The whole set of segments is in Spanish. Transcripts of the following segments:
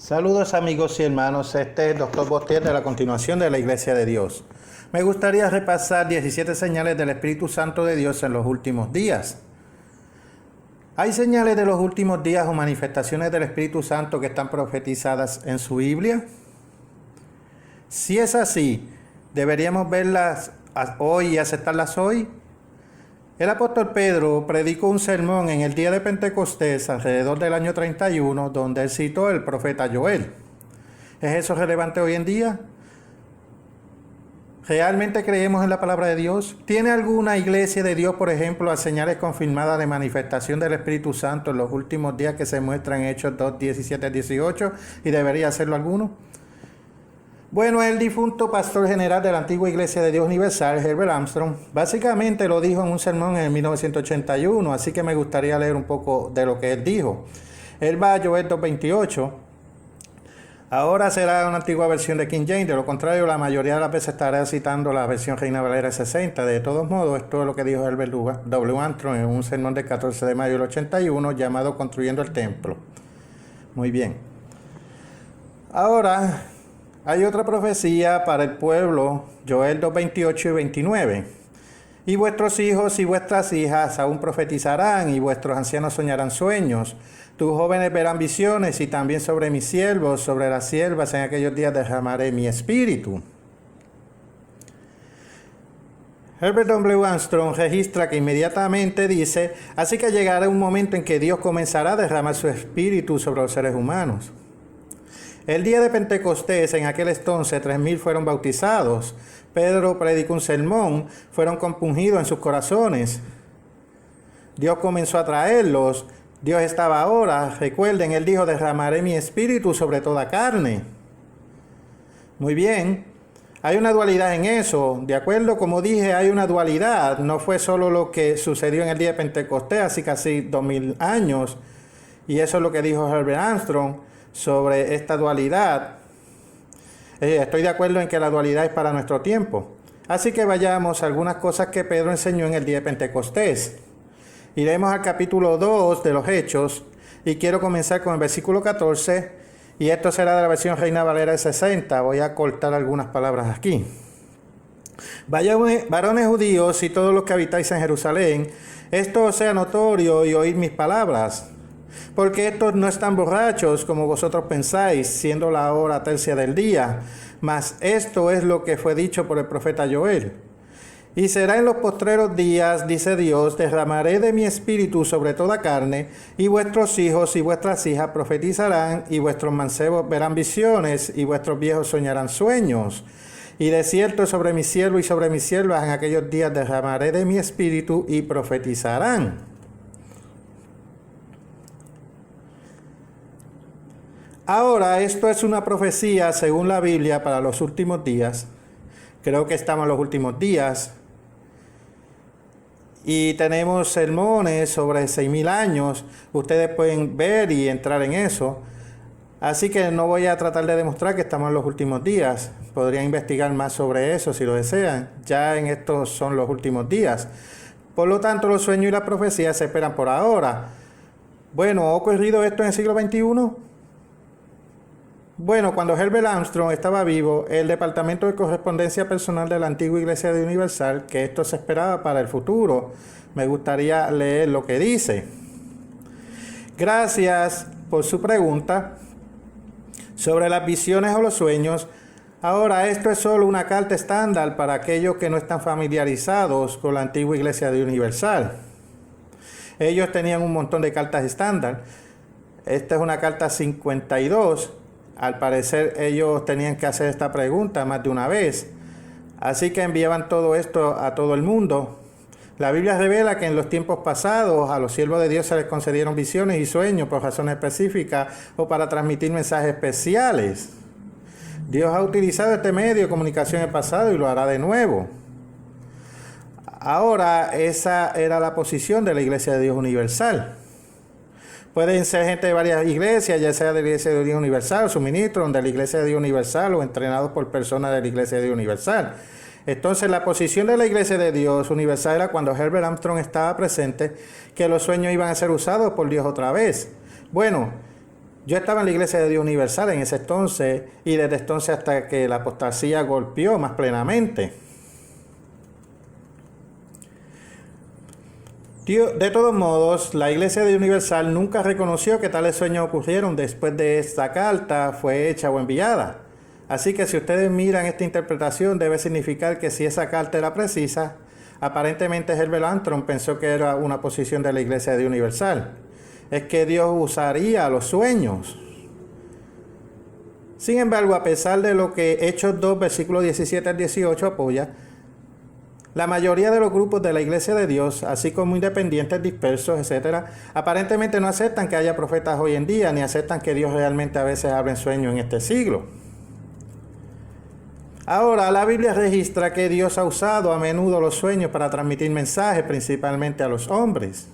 Saludos amigos y hermanos, este es el Dr. Bostier de la continuación de la Iglesia de Dios. Me gustaría repasar 17 señales del Espíritu Santo de Dios en los últimos días. ¿Hay señales de los últimos días o manifestaciones del Espíritu Santo que están profetizadas en su Biblia? Si es así, ¿deberíamos verlas hoy y aceptarlas hoy? El apóstol Pedro predicó un sermón en el día de Pentecostés alrededor del año 31, donde él citó el profeta Joel. ¿Es eso relevante hoy en día? ¿Realmente creemos en la palabra de Dios? ¿Tiene alguna iglesia de Dios, por ejemplo, las señales confirmadas de manifestación del Espíritu Santo en los últimos días que se muestran en Hechos 2, 17, 18? ¿Y debería hacerlo alguno? Bueno, el difunto pastor general de la antigua Iglesia de Dios Universal, Herbert Armstrong, básicamente lo dijo en un sermón en 1981, así que me gustaría leer un poco de lo que él dijo. Él va a Joel 2:28. Ahora será una antigua versión de King James, de lo contrario la mayoría de las veces estaré citando la versión Reina Valera 60. De todos modos, esto es lo que dijo Herbert W. Armstrong en un sermón del 14 de mayo del 81 llamado Construyendo el Templo. Muy bien. Ahora hay otra profecía para el pueblo, Joel 2:28 y 29. Y vuestros hijos y vuestras hijas aún profetizarán, y vuestros ancianos soñarán sueños. Tus jóvenes verán visiones, y también sobre mis siervos, sobre las siervas, en aquellos días derramaré mi espíritu. Herbert W. Armstrong registra que inmediatamente dice, así que llegará un momento en que Dios comenzará a derramar su espíritu sobre los seres humanos. El día de Pentecostés, en aquel entonces, 3,000 fueron bautizados. Pedro predicó un sermón, fueron compungidos en sus corazones. Dios comenzó a traerlos. Dios estaba ahora. Recuerden, Él dijo, derramaré mi espíritu sobre toda carne. Muy bien. Hay una dualidad en eso. De acuerdo, como dije, hay una dualidad. No fue solo lo que sucedió en el día de Pentecostés, hace casi 2,000 años. Y eso es lo que dijo Herbert Armstrong sobre esta dualidad. Estoy de acuerdo en que la dualidad es para nuestro tiempo. Así que vayamos a algunas cosas que Pedro enseñó en el día de Pentecostés. Iremos al capítulo 2 de los Hechos y quiero comenzar con el versículo 14 y esto será de la versión Reina Valera 60. Voy a cortar algunas palabras aquí. Varones judíos y todos los que habitáis en Jerusalén, esto os sea notorio y oíd mis palabras. Porque estos no están borrachos como vosotros pensáis, siendo la hora tercia del día, mas esto es lo que fue dicho por el profeta Joel. Y será en los postreros días, dice Dios, derramaré de mi espíritu sobre toda carne, y vuestros hijos y vuestras hijas profetizarán, y vuestros mancebos verán visiones, y vuestros viejos soñarán sueños. Y de cierto sobre mi siervo y sobre mis siervas en aquellos días derramaré de mi espíritu y profetizarán. Ahora, esto es una profecía según la Biblia para los últimos días. Creo que estamos en los últimos días. Y tenemos sermones sobre 6,000 años. Ustedes pueden ver y entrar en eso. Así que no voy a tratar de demostrar que estamos en los últimos días. Podrían investigar más sobre eso si lo desean. Ya en estos son los últimos días. Por lo tanto, los sueños y las profecías se esperan por ahora. Bueno, ¿ha ocurrido esto en el siglo XXI? Bueno, cuando Herbert Armstrong estaba vivo, el Departamento de Correspondencia Personal de la antigua Iglesia de Universal, que esto se esperaba para el futuro, me gustaría leer lo que dice. Gracias por su pregunta sobre las visiones o los sueños. Ahora, esto es solo una carta estándar para aquellos que no están familiarizados con la antigua Iglesia de Universal. Ellos tenían un montón de cartas estándar. Esta es una carta 52. Al parecer ellos tenían que hacer esta pregunta más de una vez. Así que enviaban todo esto a todo el mundo. La Biblia revela que en los tiempos pasados a los siervos de Dios se les concedieron visiones y sueños por razones específicas o para transmitir mensajes especiales. Dios ha utilizado este medio de comunicación en el pasado y lo hará de nuevo. Ahora, esa era la posición de la Iglesia de Dios Universal. Pueden ser gente de varias iglesias, ya sea de la Iglesia de Dios Universal, su ministro, de la Iglesia de Dios Universal o entrenados por personas de la Iglesia de Dios Universal. Entonces, la posición de la Iglesia de Dios Universal era cuando Herbert Armstrong estaba presente, que los sueños iban a ser usados por Dios otra vez. Bueno, Yo estaba en la Iglesia de Dios Universal en ese entonces y desde entonces hasta que la apostasía golpeó más plenamente. De todos modos, la Iglesia de Universal nunca reconoció que tales sueños ocurrieron después de esta carta fue hecha o enviada. Así que si ustedes miran esta interpretación, debe significar que si esa carta era precisa, aparentemente Herbert Armstrong pensó que era una posición de la Iglesia de Universal. Es que Dios usaría los sueños. Sin embargo, a pesar de lo que Hechos 2, versículos 17 al 18 apoya, la mayoría de los grupos de la Iglesia de Dios, así como independientes, dispersos, etc., aparentemente no aceptan que haya profetas hoy en día, ni aceptan que Dios realmente a veces hable en sueños en este siglo. Ahora, la Biblia registra que Dios ha usado a menudo los sueños para transmitir mensajes, principalmente a los hombres.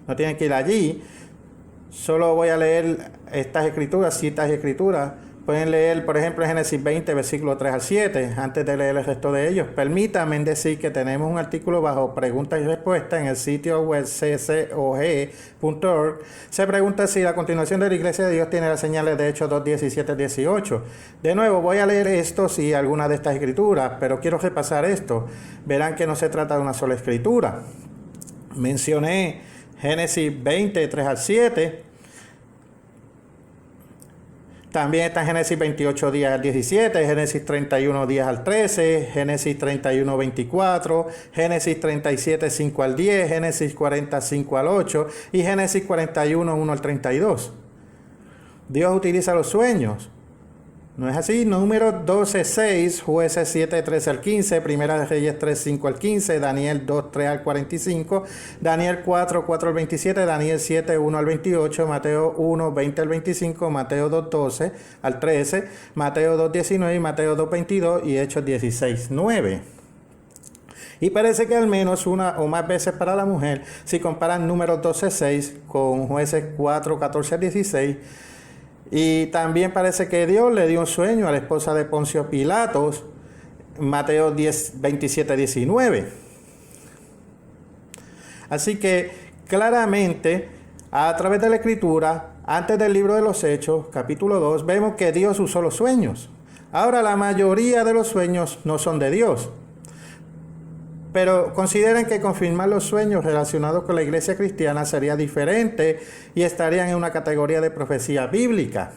No tienen que ir allí. Solo voy a leer estas escrituras, citas y escrituras. Pueden leer, por ejemplo, Génesis 20, versículos 3 al 7, antes de leer el resto de ellos. Permítanme decir que tenemos un artículo bajo preguntas y respuestas en el sitio web ccog.org. Se pregunta si la continuación de la Iglesia de Dios tiene las señales de Hechos 2, 17 al 18. De nuevo, voy a leer estos y algunas de estas escrituras, pero quiero repasar esto. Verán que no se trata de una sola escritura. Mencioné Génesis 20, 3 al 7. También está Génesis 28 días al 17, Génesis 31 días al 13, Génesis 31, 24, Génesis 37, 5 al 10, Génesis 40, 5 al 8 y Génesis 41, 1 al 32. Dios utiliza los sueños. ¿No es así? Números 12, 6, Jueces 7, 13 al 15, Primera de Reyes 3, 5 al 15, Daniel 2, 3 al 45, Daniel 4, 4 al 27, Daniel 7, 1 al 28, Mateo 1, 20 al 25, Mateo 2, 12 al 13, Mateo 2, 19, Mateo 2, 22 y Hechos 16, 9. Y parece que al menos una o más veces para la mujer, si comparan Números 12, 6 con Jueces 4, 14 al 16, y también parece que Dios le dio un sueño a la esposa de Poncio Pilatos, Mateo 10, 27, 19. Así que claramente, a través de la Escritura, antes del libro de los Hechos, capítulo 2, vemos que Dios usó los sueños. Ahora, la mayoría de los sueños no son de Dios. Pero consideren que confirmar los sueños relacionados con la iglesia cristiana sería diferente y estarían en una categoría de profecía bíblica.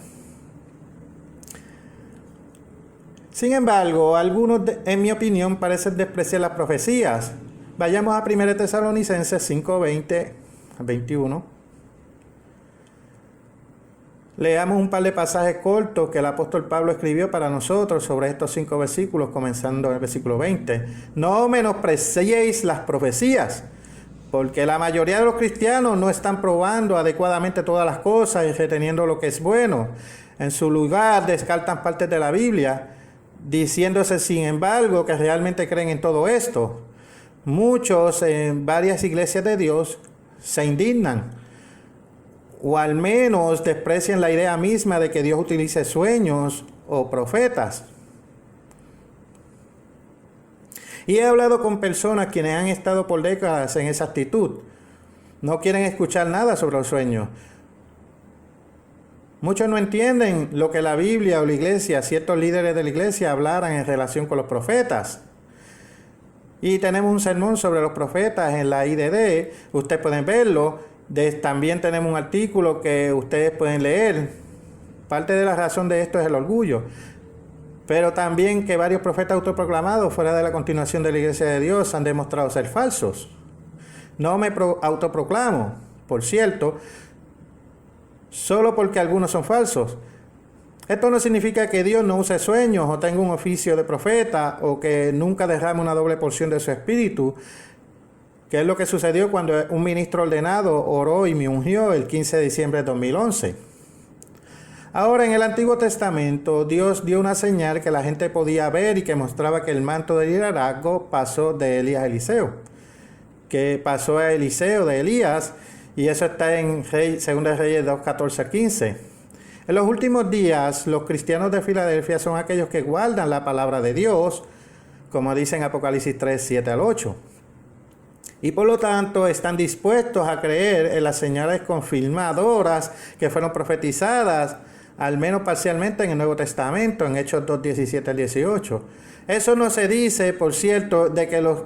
Sin embargo, algunos, en mi opinión, parecen despreciar las profecías. Vayamos a 1 Tesalonicenses 5, 20 a 21. Leamos un par de pasajes cortos que el apóstol Pablo escribió para nosotros sobre estos 5 versículos, comenzando en el versículo 20. No menospreciéis las profecías, porque la mayoría de los cristianos no están probando adecuadamente todas las cosas y reteniendo lo que es bueno. En su lugar descartan partes de la Biblia, diciéndose sin embargo que realmente creen en todo esto. Muchos en varias iglesias de Dios se indignan, o al menos desprecian la idea misma de que Dios utilice sueños o profetas. Y he hablado con personas quienes han estado por décadas en esa actitud. No quieren escuchar nada sobre los sueños. Muchos no entienden lo que la Biblia o la iglesia, ciertos líderes de la iglesia hablaran en relación con los profetas. Y tenemos un sermón sobre los profetas en la IDD, ustedes pueden verlo. También tenemos un artículo que ustedes pueden leer. Parte de la razón de esto es el orgullo. Pero también que varios profetas autoproclamados fuera de la continuación de la iglesia de Dios han demostrado ser falsos. No me autoproclamo, por cierto, solo porque algunos son falsos. Esto no significa que Dios no use sueños o tenga un oficio de profeta o que nunca derrame una doble porción de su espíritu, que es lo que sucedió cuando un ministro ordenado oró y me ungió el 15 de diciembre de 2011. Ahora, en el Antiguo Testamento, Dios dio una señal que la gente podía ver y que mostraba que el manto de liderazgo pasó de Elías a Eliseo, que pasó a Eliseo de Elías, y eso está en 2 Reyes 2, 14 al 15. En los últimos días, los cristianos de Filadelfia son aquellos que guardan la palabra de Dios, como dice en Apocalipsis 3, 7 al 8. y por lo tanto están dispuestos a creer en las señales confirmadoras que fueron profetizadas, al menos parcialmente, en el Nuevo Testamento, en Hechos 2, 17 al 18. Eso no se dice, por cierto, de que los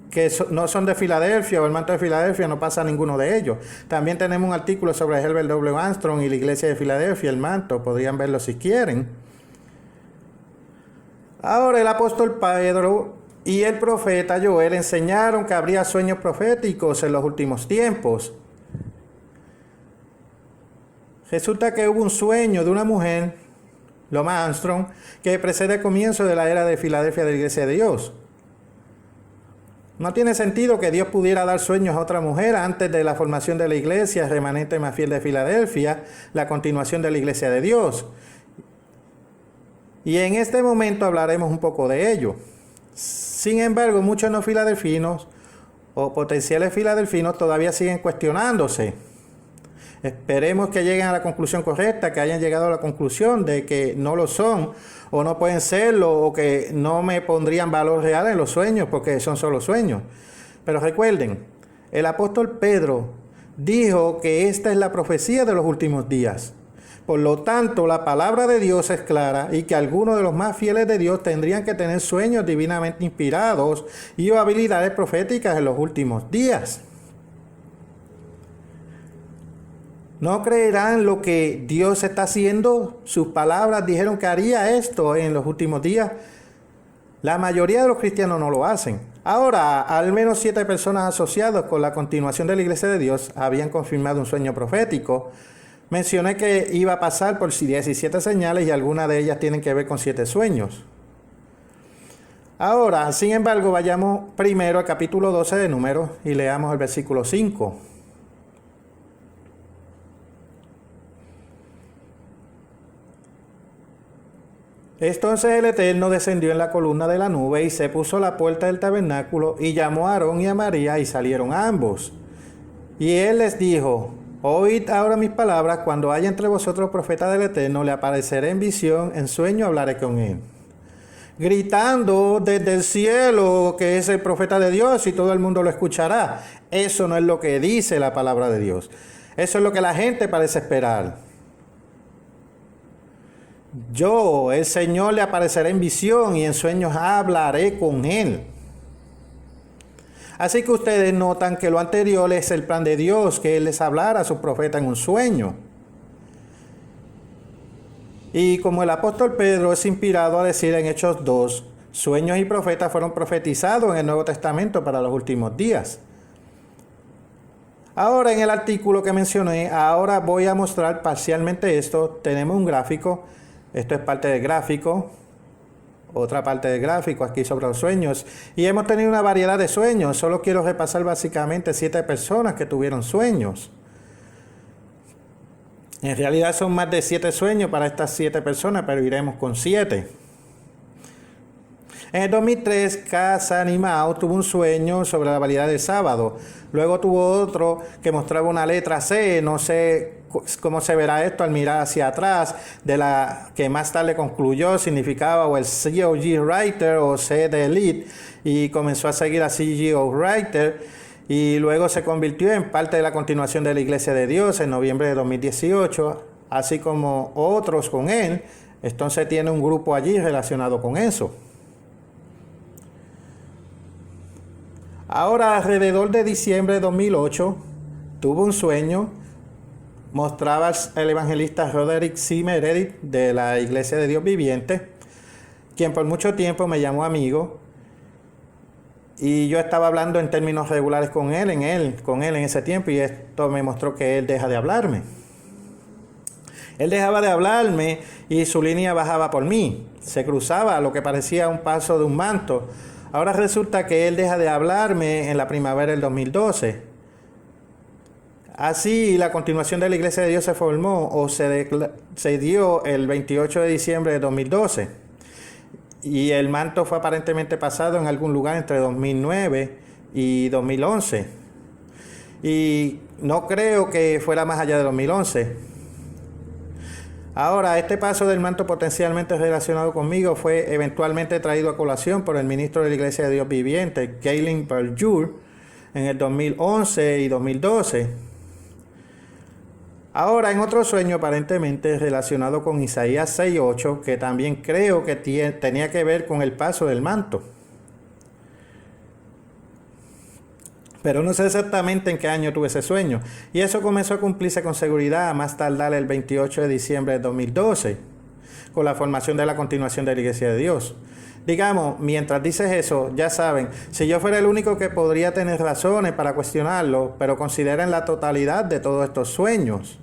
que no son de Filadelfia o el manto de Filadelfia no pasa a ninguno de ellos. También tenemos un artículo sobre Herbert W. Armstrong y la iglesia de Filadelfia, el manto, podrían verlo si quieren. Ahora el apóstol Pedro y el profeta Joel enseñaron que habría sueños proféticos en los últimos tiempos. Resulta que hubo un sueño de una mujer, Loma Armstrong, que precede el comienzo de la era de Filadelfia de la Iglesia de Dios. No tiene sentido que Dios pudiera dar sueños a otra mujer antes de la formación de la iglesia remanente más fiel de Filadelfia, la continuación de la Iglesia de Dios. Y en este momento hablaremos un poco de ello. Sin embargo, muchos no filadelfinos o potenciales filadelfinos todavía siguen cuestionándose. Esperemos que lleguen a la conclusión correcta, que hayan llegado a la conclusión de que no lo son o no pueden serlo o que no me pondrían valor real en los sueños porque son solo sueños. Pero recuerden, el apóstol Pedro dijo que esta es la profecía de los últimos días. Por lo tanto, la palabra de Dios es clara y que algunos de los más fieles de Dios tendrían que tener sueños divinamente inspirados y habilidades proféticas en los últimos días. ¿No creerán lo que Dios está haciendo? Sus palabras dijeron que haría esto en los últimos días. La mayoría de los cristianos no lo hacen. Ahora, al menos 7 personas asociadas con la continuación de la Iglesia de Dios habían confirmado un sueño profético. Mencioné que iba a pasar por 17 señales y algunas de ellas tienen que ver con 7 sueños. Ahora, sin embargo, vayamos primero al capítulo 12 de Números y leamos el versículo 5. Entonces el Eterno descendió en la columna de la nube y se puso a la puerta del tabernáculo y llamó a Aarón y a María y salieron ambos. Y él les dijo: oíd ahora mis palabras, cuando haya entre vosotros profeta del Eterno, le apareceré en visión, en sueño hablaré con él. Gritando desde el cielo que es el profeta de Dios y todo el mundo lo escuchará. Eso no es lo que dice la palabra de Dios. Eso es lo que la gente parece esperar. Yo, el Señor, le apareceré en visión y en sueños hablaré con él. Así que ustedes notan que lo anterior es el plan de Dios, que él les hablara a su profeta en un sueño. Y como el apóstol Pedro es inspirado a decir en Hechos 2, sueños y profetas fueron profetizados en el Nuevo Testamento para los últimos días. Ahora en el artículo que mencioné, ahora voy a mostrar parcialmente esto. Tenemos un gráfico. Esto es parte del gráfico, otra parte del gráfico aquí sobre los sueños. Y hemos tenido una variedad de sueños. Solo quiero repasar básicamente 7 personas que tuvieron sueños. En realidad son más de 7 sueños para estas 7 personas, pero iremos con 7. En el 2003, Casa Animao tuvo un sueño sobre la validad del sábado. Luego tuvo otro que mostraba una letra C, no sé cómo se verá esto al mirar hacia atrás, de la que más tarde concluyó significaba o el C.O.G. Writer o C de Elite, y comenzó a seguir a C.G.O. Writer, y luego se convirtió en parte de la continuación de la Iglesia de Dios en noviembre de 2018, así como otros con él. Entonces tiene un grupo allí relacionado con eso. Ahora, alrededor de diciembre de 2008, tuvo un sueño. Mostraba el evangelista Roderick C. Meredith de la Iglesia de Dios Viviente, quien por mucho tiempo me llamó amigo. Y yo estaba hablando en términos regulares con él en ese tiempo, y esto me mostró que él deja de hablarme. Él dejaba de hablarme y su línea bajaba por mí. Se cruzaba lo que parecía un paso de un manto. Ahora resulta que él deja de hablarme en la primavera del 2012. Así la continuación de la Iglesia de Dios se formó o se dio el 28 de diciembre de 2012. Y el manto fue aparentemente pasado en algún lugar entre 2009 y 2011. Y no creo que fuera más allá de 2011. Ahora, este paso del manto potencialmente relacionado conmigo fue eventualmente traído a colación por el ministro de la Iglesia de Dios Viviente, Galen Berjur, en el 2011 y 2012. Ahora, en otro sueño aparentemente relacionado con Isaías 6:8, que también creo que tenía que ver con el paso del manto. Pero no sé exactamente en qué año tuve ese sueño. Y eso comenzó a cumplirse con seguridad a más tardar el 28 de diciembre de 2012, con la formación de la continuación de la Iglesia de Dios. Digamos, mientras dices eso, ya saben, si yo fuera el único que podría tener razones para cuestionarlo, pero consideren la totalidad de todos estos sueños.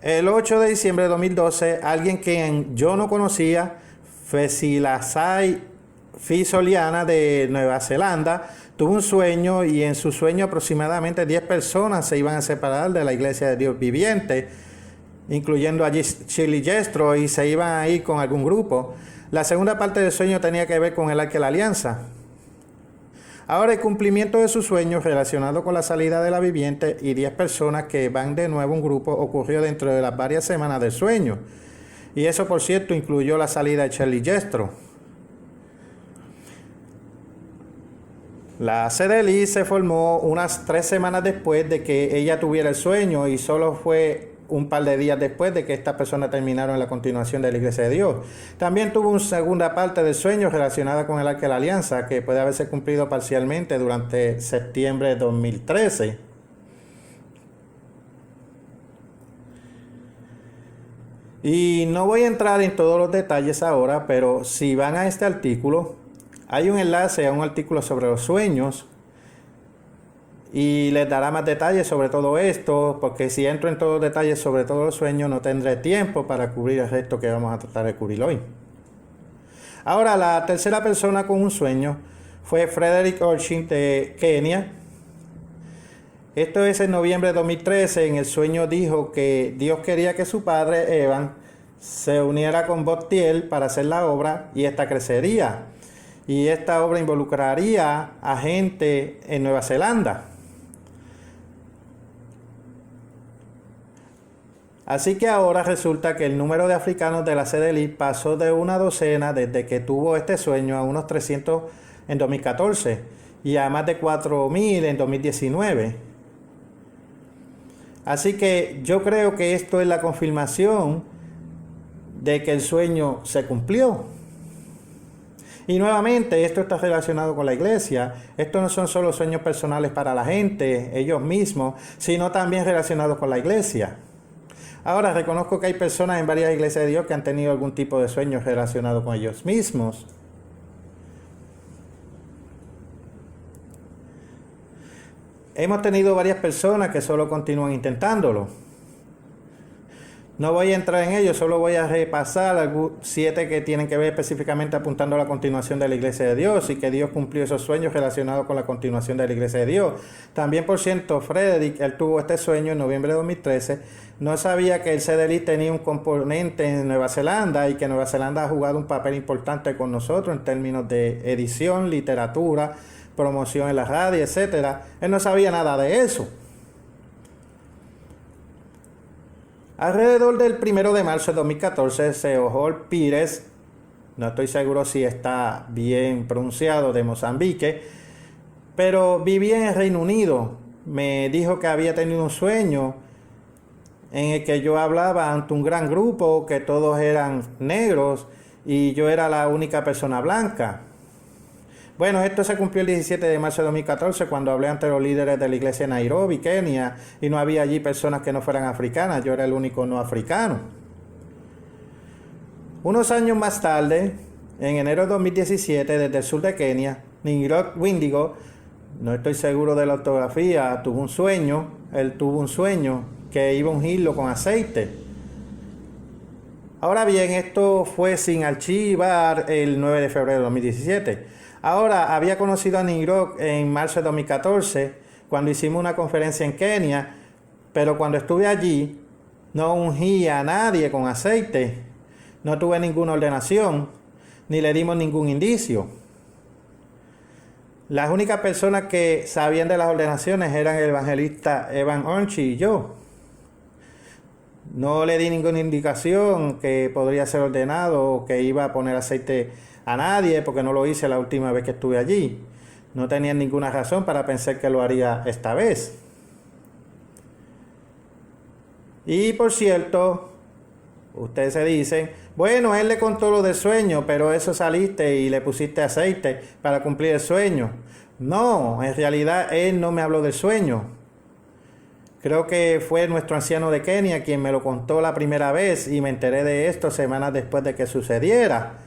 El 8 de diciembre de 2012, alguien que yo no conocía, Fesilasai Fisoliana de Nueva Zelanda, tuvo un sueño y en su sueño aproximadamente 10 personas se iban a separar de la Iglesia de Dios Viviente, incluyendo a Shirley Jestro, y se iban a ir con algún grupo. La segunda parte del sueño tenía que ver con el Arca de la Alianza. Ahora, el cumplimiento de su sueño relacionado con la salida de la viviente y 10 personas que van de nuevo a un grupo ocurrió dentro de las varias semanas del sueño. Y eso, por cierto, incluyó la salida de Shirley Jestro. La CDLI se formó unas 3 semanas después de que ella tuviera el sueño y solo fue un par de días después de que estas personas terminaron la continuación de la Iglesia de Dios. También tuvo una segunda parte del sueño relacionada con el Arca de la Alianza, que puede haberse cumplido parcialmente durante septiembre de 2013. Y no voy a entrar en todos los detalles ahora, pero si van a este artículo, hay un enlace a un artículo sobre los sueños y les dará más detalles sobre todo esto, porque si entro en todos los detalles sobre todos los sueños no tendré tiempo para cubrir el resto que vamos a tratar de cubrir hoy. Ahora, la tercera persona con un sueño fue Frederick Orchin de Kenia. Esto es en noviembre de 2013. En el sueño dijo que Dios quería que su padre Evan se uniera con Bob Thiel para hacer la obra y esta crecería. Y esta obra involucraría a gente en Nueva Zelanda. Así que ahora resulta que el número de africanos de la CDLI pasó de una docena desde que tuvo este sueño a unos 300 en 2014 y a más de 4,000 en 2019. Así que yo creo que esto es la confirmación de que el sueño se cumplió. Y nuevamente, esto está relacionado con la iglesia. Estos no son solo sueños personales para la gente, ellos mismos, sino también relacionados con la iglesia. Ahora, reconozco que hay personas en varias iglesias de Dios que han tenido algún tipo de sueño relacionado con ellos mismos. Hemos tenido varias personas que solo continúan intentándolo. No voy a entrar en ello, solo voy a repasar 7 que tienen que ver específicamente apuntando a la continuación de la Iglesia de Dios y que Dios cumplió esos sueños relacionados con la continuación de la Iglesia de Dios. También, por cierto, Frederick, él tuvo este sueño en noviembre de 2013. No sabía que el CDLI tenía un componente en Nueva Zelanda y que Nueva Zelanda ha jugado un papel importante con nosotros en términos de edición, literatura, promoción en la radio, etc. Él no sabía nada de eso. Alrededor del 1 de marzo de 2014, Seohol Pires, no estoy seguro si está bien pronunciado, de Mozambique, pero vivía en el Reino Unido. Me dijo que había tenido un sueño en el que yo hablaba ante un gran grupo, que todos eran negros y yo era la única persona blanca. Bueno, esto se cumplió el 17 de marzo de 2014 cuando hablé ante los líderes de la iglesia en Nairobi, Kenia, y no había allí personas que no fueran africanas, yo era el único no africano. Unos años más tarde, en enero de 2017, desde el sur de Kenia, Ningrok Windigo, no estoy seguro de la ortografía, él tuvo un sueño que iba a ungirlo con aceite. Ahora bien, esto fue sin archivar el 9 de febrero de 2017. Ahora, había conocido a Ningrok en marzo de 2014, cuando hicimos una conferencia en Kenia, pero cuando estuve allí, no ungí a nadie con aceite, no tuve ninguna ordenación, ni le dimos ningún indicio. Las únicas personas que sabían de las ordenaciones eran el evangelista Evan Orchin y yo. No le di ninguna indicación que podría ser ordenado o que iba a poner aceite a nadie porque no lo hice la última vez que estuve allí. No tenían ninguna razón para pensar que lo haría esta vez. Y por cierto, ustedes se dicen, bueno, él le contó lo del sueño, pero eso saliste y le pusiste aceite para cumplir el sueño. No, en realidad él no me habló del sueño. Creo que fue nuestro anciano de Kenia quien me lo contó la primera vez y me enteré de esto semanas después de que sucediera.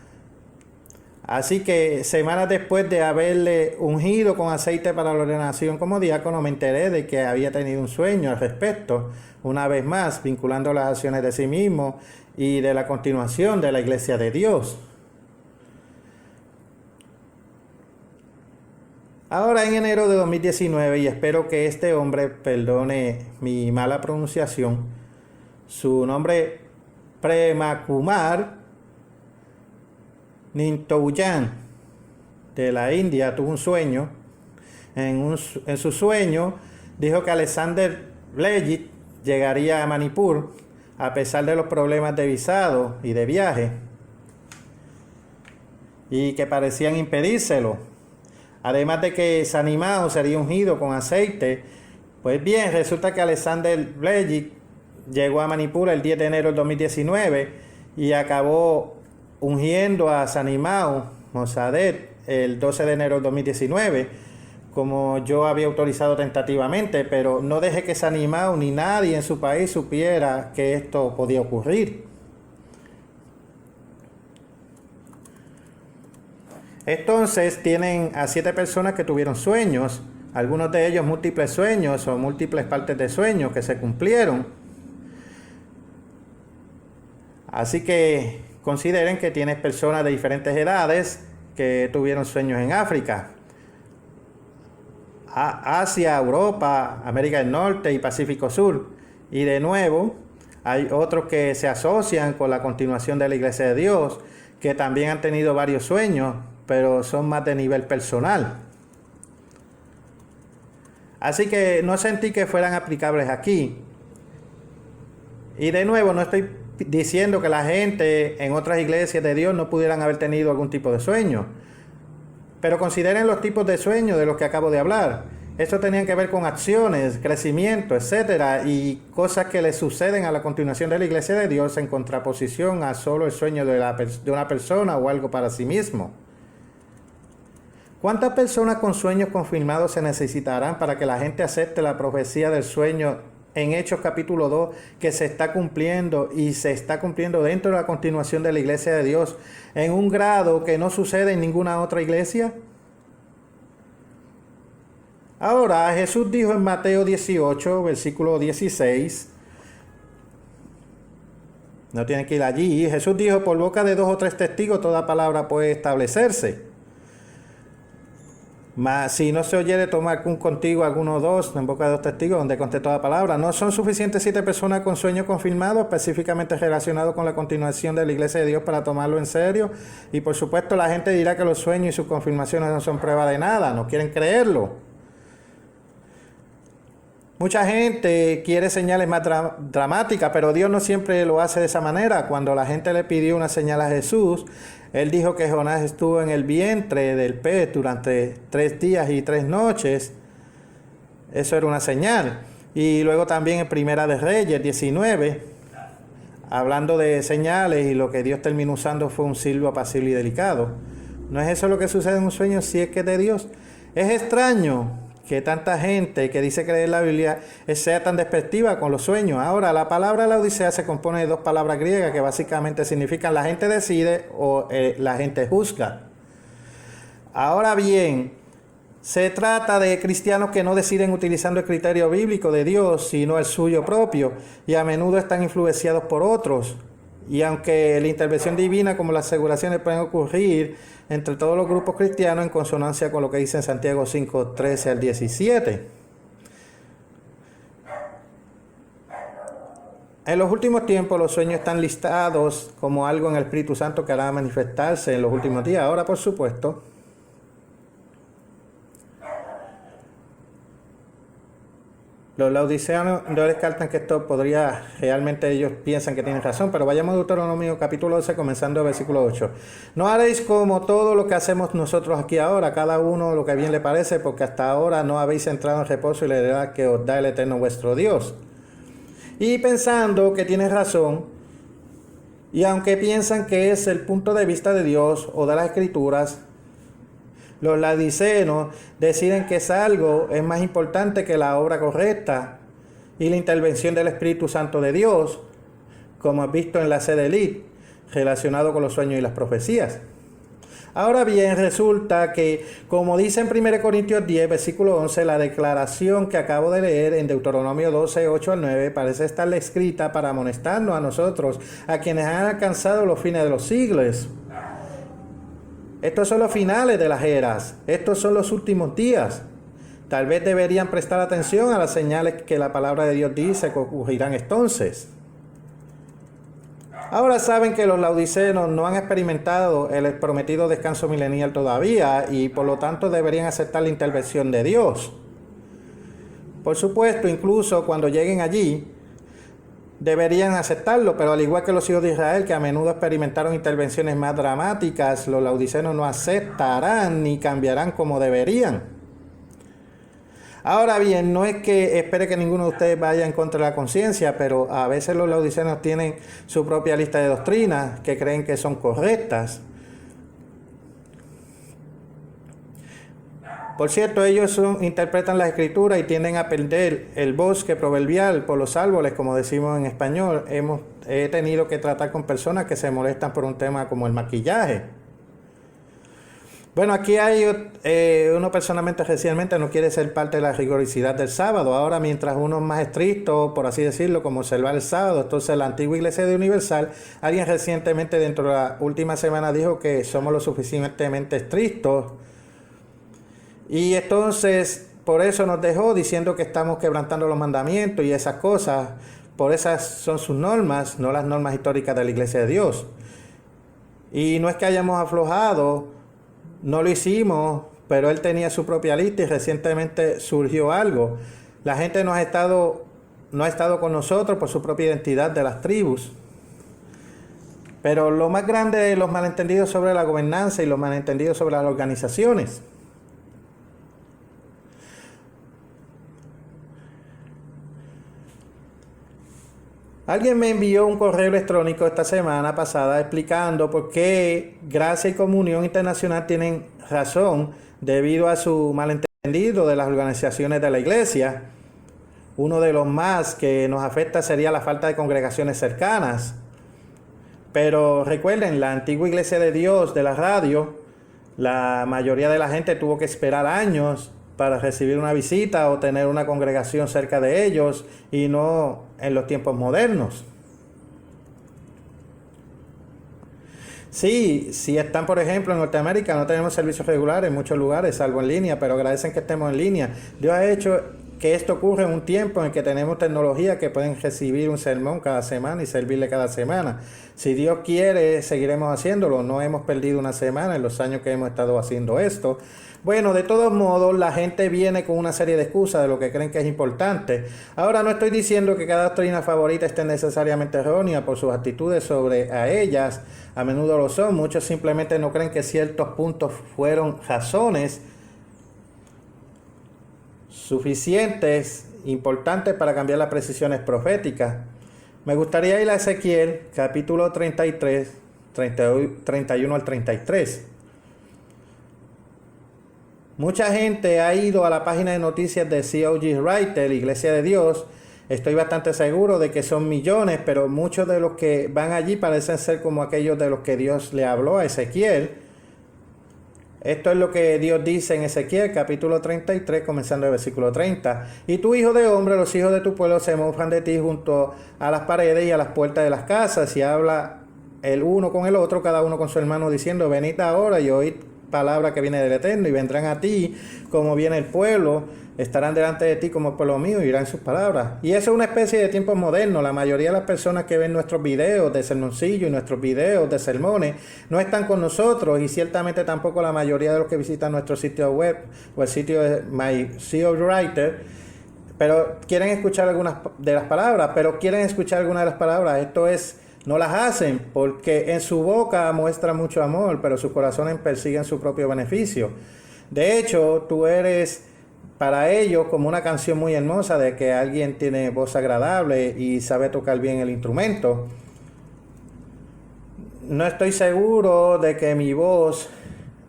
Así que semanas después de haberle ungido con aceite para la ordenación como diácono, me enteré de que había tenido un sueño al respecto, una vez más, vinculando las acciones de sí mismo y de la continuación de la Iglesia de Dios. Ahora en enero de 2019, y espero que este hombre perdone mi mala pronunciación, su nombre Premakumar Nintoujan de la India tuvo un sueño. En su sueño dijo que Alexander Legit llegaría a Manipur a pesar de los problemas de visado y de viaje y que parecían impedírselo. Además de que Sanimao sería ungido con aceite. Pues bien, resulta que Alexander Legit llegó a Manipur el 10 de enero del 2019 y acabó ungiendo a Sanimao Mosadet el 12 de enero del 2019, como yo había autorizado tentativamente, pero no dejé que Sanimao ni nadie en su país supiera que esto podía ocurrir. Entonces tienen a 7 personas que tuvieron sueños, algunos de ellos múltiples sueños o múltiples partes de sueños que se cumplieron. Así que consideren que tienes personas de diferentes edades que tuvieron sueños en África, Asia, Europa, América del Norte y Pacífico Sur. Y de nuevo, hay otros que se asocian con la continuación de la Iglesia de Dios, que también han tenido varios sueños, pero son más de nivel personal. Así que no sentí que fueran aplicables aquí. Y de nuevo, no estoy diciendo que la gente en otras iglesias de Dios no pudieran haber tenido algún tipo de sueño. Pero consideren los tipos de sueños de los que acabo de hablar. Estos tenían que ver con acciones, crecimiento, etcétera, y cosas que le suceden a la continuación de la Iglesia de Dios en contraposición a solo el sueño de una persona o algo para sí mismo. ¿Cuántas personas con sueños confirmados se necesitarán para que la gente acepte la profecía del sueño en Hechos capítulo 2 que se está cumpliendo y se está cumpliendo dentro de la continuación de la Iglesia de Dios en un grado que no sucede en ninguna otra iglesia? Ahora, Jesús dijo en Mateo 18, versículo 16, no tienen que ir allí, Jesús dijo, por boca de 2 o 3 testigos toda palabra puede establecerse. Mas si no se oyere tomar contigo alguno o 2, en boca de 2 testigos, donde conste toda palabra. ¿No son suficientes 7 personas con sueños confirmados, específicamente relacionados con la continuación de la Iglesia de Dios para tomarlo en serio? Y por supuesto la gente dirá que los sueños y sus confirmaciones no son prueba de nada, no quieren creerlo. Mucha gente quiere señales más dramáticas, pero Dios no siempre lo hace de esa manera. Cuando la gente le pidió una señal a Jesús, Él dijo que Jonás estuvo en el vientre del pez durante 3 días y 3 noches. Eso era una señal. Y luego también en Primera de Reyes 19, hablando de señales, y lo que Dios terminó usando fue un silbo apacible y delicado. ¿No es eso lo que sucede en un sueño si es que es de Dios? Es extraño que tanta gente que dice creer la Biblia sea tan despectiva con los sueños. Ahora, la palabra Laodicea se compone de 2 palabras griegas que básicamente significan la gente decide o la gente juzga. Ahora bien, se trata de cristianos que no deciden utilizando el criterio bíblico de Dios, sino el suyo propio, y a menudo están influenciados por otros. Y aunque la intervención divina, como las aseguraciones, pueden ocurrir entre todos los grupos cristianos en consonancia con lo que dice en Santiago 5, 13 al 17. En los últimos tiempos los sueños están listados como algo en el Espíritu Santo que hará manifestarse en los últimos días. Ahora, por supuesto, Los laodiceanos no descartan que esto podría, realmente ellos piensan que tienen razón, pero vayamos a Deuteronomio capítulo 12, comenzando el versículo 8. No haréis como todo lo que hacemos nosotros aquí ahora, cada uno lo que bien le parece, porque hasta ahora no habéis entrado en reposo y la heredad que os da el Eterno vuestro Dios. Y pensando que tienes razón, y aunque piensan que es el punto de vista de Dios o de las Escrituras, los laodiceos deciden que es más importante que la obra correcta y la intervención del Espíritu Santo de Dios, como has visto en la sede elite, relacionado con los sueños y las profecías. Ahora bien, resulta que, como dice en 1 Corintios 10, versículo 11, la declaración que acabo de leer en Deuteronomio 12, 8 al 9, parece estarle escrita para amonestarnos a nosotros, a quienes han alcanzado los fines de los siglos. Estos son los finales de las eras. Estos son los últimos días. Tal vez deberían prestar atención a las señales que la palabra de Dios dice que ocurrirán entonces. Ahora saben que los laodiceos no han experimentado el prometido descanso milenial todavía y por lo tanto deberían aceptar la intervención de Dios. Por supuesto, incluso cuando lleguen allí, deberían aceptarlo, pero al igual que los hijos de Israel, que a menudo experimentaron intervenciones más dramáticas, los laodiceos no aceptarán ni cambiarán como deberían. Ahora bien, no es que espere que ninguno de ustedes vaya en contra de la conciencia, pero a veces los laodiceos tienen su propia lista de doctrinas que creen que son correctas. Por cierto, ellos interpretan la escritura y tienden a perder el bosque proverbial por los árboles, como decimos en español. He tenido que tratar con personas que se molestan por un tema como el maquillaje. Bueno, aquí hay uno personalmente recientemente no quiere ser parte de la rigorosidad del sábado. Ahora, mientras uno es más estricto, por así decirlo, como observar el sábado, entonces la antigua iglesia de Universal, alguien recientemente dentro de la última semana dijo que somos lo suficientemente estrictos. Y entonces, por eso nos dejó diciendo que estamos quebrantando los mandamientos y esas cosas. Por esas son sus normas, no las normas históricas de la Iglesia de Dios. Y no es que hayamos aflojado, no lo hicimos, pero él tenía su propia lista y recientemente surgió algo. La gente no ha estado con nosotros por su propia identidad de las tribus. Pero lo más grande es los malentendidos sobre la gobernanza y los malentendidos sobre las organizaciones. Alguien me envió un correo electrónico esta semana pasada explicando por qué Gracia y Comunión Internacional tienen razón debido a su malentendido de las organizaciones de la iglesia. Uno de los más que nos afecta sería la falta de congregaciones cercanas. Pero recuerden, la antigua iglesia de Dios de la radio, la mayoría de la gente tuvo que esperar años para recibir una visita o tener una congregación cerca de ellos y no en los tiempos modernos. Sí, si están, por ejemplo, en Norteamérica, no tenemos servicios regulares en muchos lugares, salvo en línea, pero agradecen que estemos en línea. Dios ha hecho que esto ocurra en un tiempo en el que tenemos tecnología que pueden recibir un sermón cada semana y servirle cada semana. Si Dios quiere, seguiremos haciéndolo. No hemos perdido una semana en los años que hemos estado haciendo esto. Bueno, de todos modos, la gente viene con una serie de excusas de lo que creen que es importante. Ahora, no estoy diciendo que cada doctrina favorita esté necesariamente errónea por sus actitudes sobre a ellas. A menudo lo son. Muchos simplemente no creen que ciertos puntos fueron razones suficientes, importantes para cambiar las precisiones proféticas. Me gustaría ir a Ezequiel, capítulo 33, 31 al 33. Mucha gente ha ido a la página de noticias de C.O.G. Writer, la Iglesia de Dios. Estoy bastante seguro de que son millones, pero muchos de los que van allí parecen ser como aquellos de los que Dios le habló a Ezequiel. Esto es lo que Dios dice en Ezequiel, capítulo 33, comenzando el versículo 30. Y tú, hijo de hombre, los hijos de tu pueblo se mofan de ti junto a las paredes y a las puertas de las casas, y habla el uno con el otro, cada uno con su hermano, diciendo: venid ahora y oíd palabra que viene del Eterno, y vendrán a ti como viene el pueblo, estarán delante de ti como el pueblo mío, y irán sus palabras. Y eso es una especie de tiempo moderno. La mayoría de las personas que ven nuestros videos de sermoncillo y nuestros videos de sermones no están con nosotros, y ciertamente tampoco la mayoría de los que visitan nuestro sitio web o el sitio de My CO Writer pero quieren escuchar algunas de las palabras, pero quieren escuchar algunas de las palabras. Esto es, no las hacen porque en su boca muestran mucho amor, pero sus corazones persiguen su propio beneficio. De hecho, tú eres para ellos como una canción muy hermosa de que alguien tiene voz agradable y sabe tocar bien el instrumento. No estoy seguro de que mi voz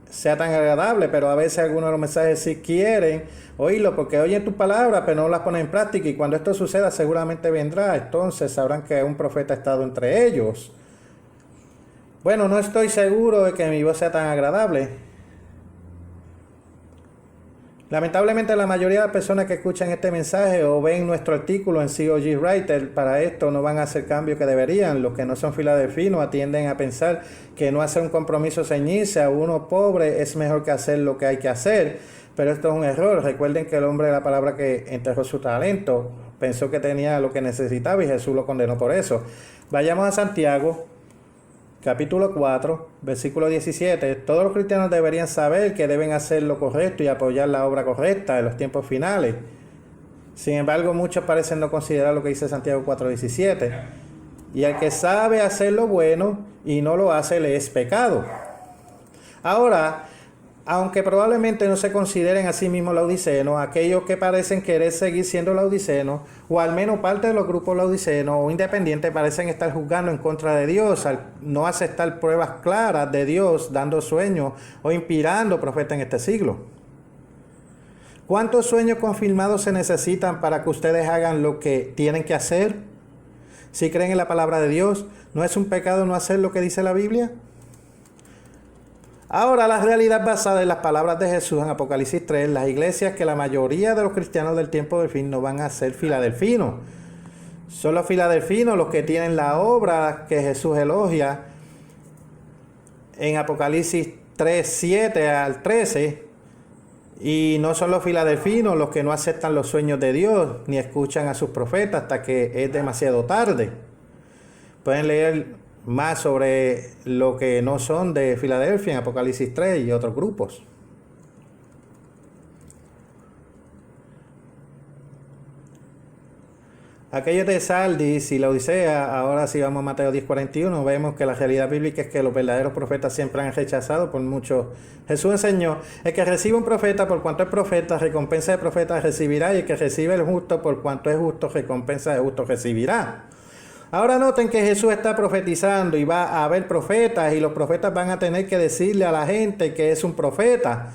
sea tan agradable, pero a veces algunos de los mensajes sí quieren oírlo porque oyen tus palabras, pero no las ponen en práctica, y cuando esto suceda seguramente vendrá, entonces sabrán que un profeta ha estado entre ellos. Bueno, no estoy seguro de que mi voz sea tan agradable. Lamentablemente la mayoría de las personas que escuchan este mensaje o ven nuestro artículo en COG Writer para esto no van a hacer cambios que deberían. Los que no son filadelfinos atienden a pensar que no hacer un compromiso, ceñirse a uno pobre es mejor que hacer lo que hay que hacer, pero esto es un error. Recuerden que el hombre de la palabra que enterró su talento pensó que tenía lo que necesitaba y Jesús lo condenó por eso. Vayamos a Santiago, capítulo 4, versículo 17. Todos los cristianos deberían saber que deben hacer lo correcto y apoyar la obra correcta en los tiempos finales. Sin embargo, muchos parecen no considerar lo que dice Santiago 4, 17. Y el que sabe hacer lo bueno y no lo hace, le es pecado. Ahora, aunque probablemente no se consideren a sí mismos laodicenos, aquellos que parecen querer seguir siendo laodicenos, o al menos parte de los grupos laodicenos o independientes, parecen estar juzgando en contra de Dios al no aceptar pruebas claras de Dios, dando sueños o inspirando profetas en este siglo. ¿Cuántos sueños confirmados se necesitan para que ustedes hagan lo que tienen que hacer? Si creen en la palabra de Dios, ¿no es un pecado no hacer lo que dice la Biblia? Ahora, la realidad basada en las palabras de Jesús en Apocalipsis 3, las iglesias que la mayoría de los cristianos del tiempo del fin no van a ser filadelfinos. Son los filadelfinos los que tienen la obra que Jesús elogia en Apocalipsis 3, 7 al 13. Y no son los filadelfinos los que no aceptan los sueños de Dios ni escuchan a sus profetas hasta que es demasiado tarde. Pueden leer más sobre lo que no son de Filadelfia en Apocalipsis 3 y otros grupos. Aquellos de Sardis y Laodicea, ahora si vamos a Mateo 10:41, vemos que la realidad bíblica es que los verdaderos profetas siempre han rechazado por muchos. Jesús enseñó, el que recibe un profeta por cuanto es profeta, recompensa de profeta recibirá, y el que recibe el justo por cuanto es justo, recompensa de justo recibirá. Ahora noten que Jesús está profetizando y va a haber profetas y los profetas van a tener que decirle a la gente que es un profeta.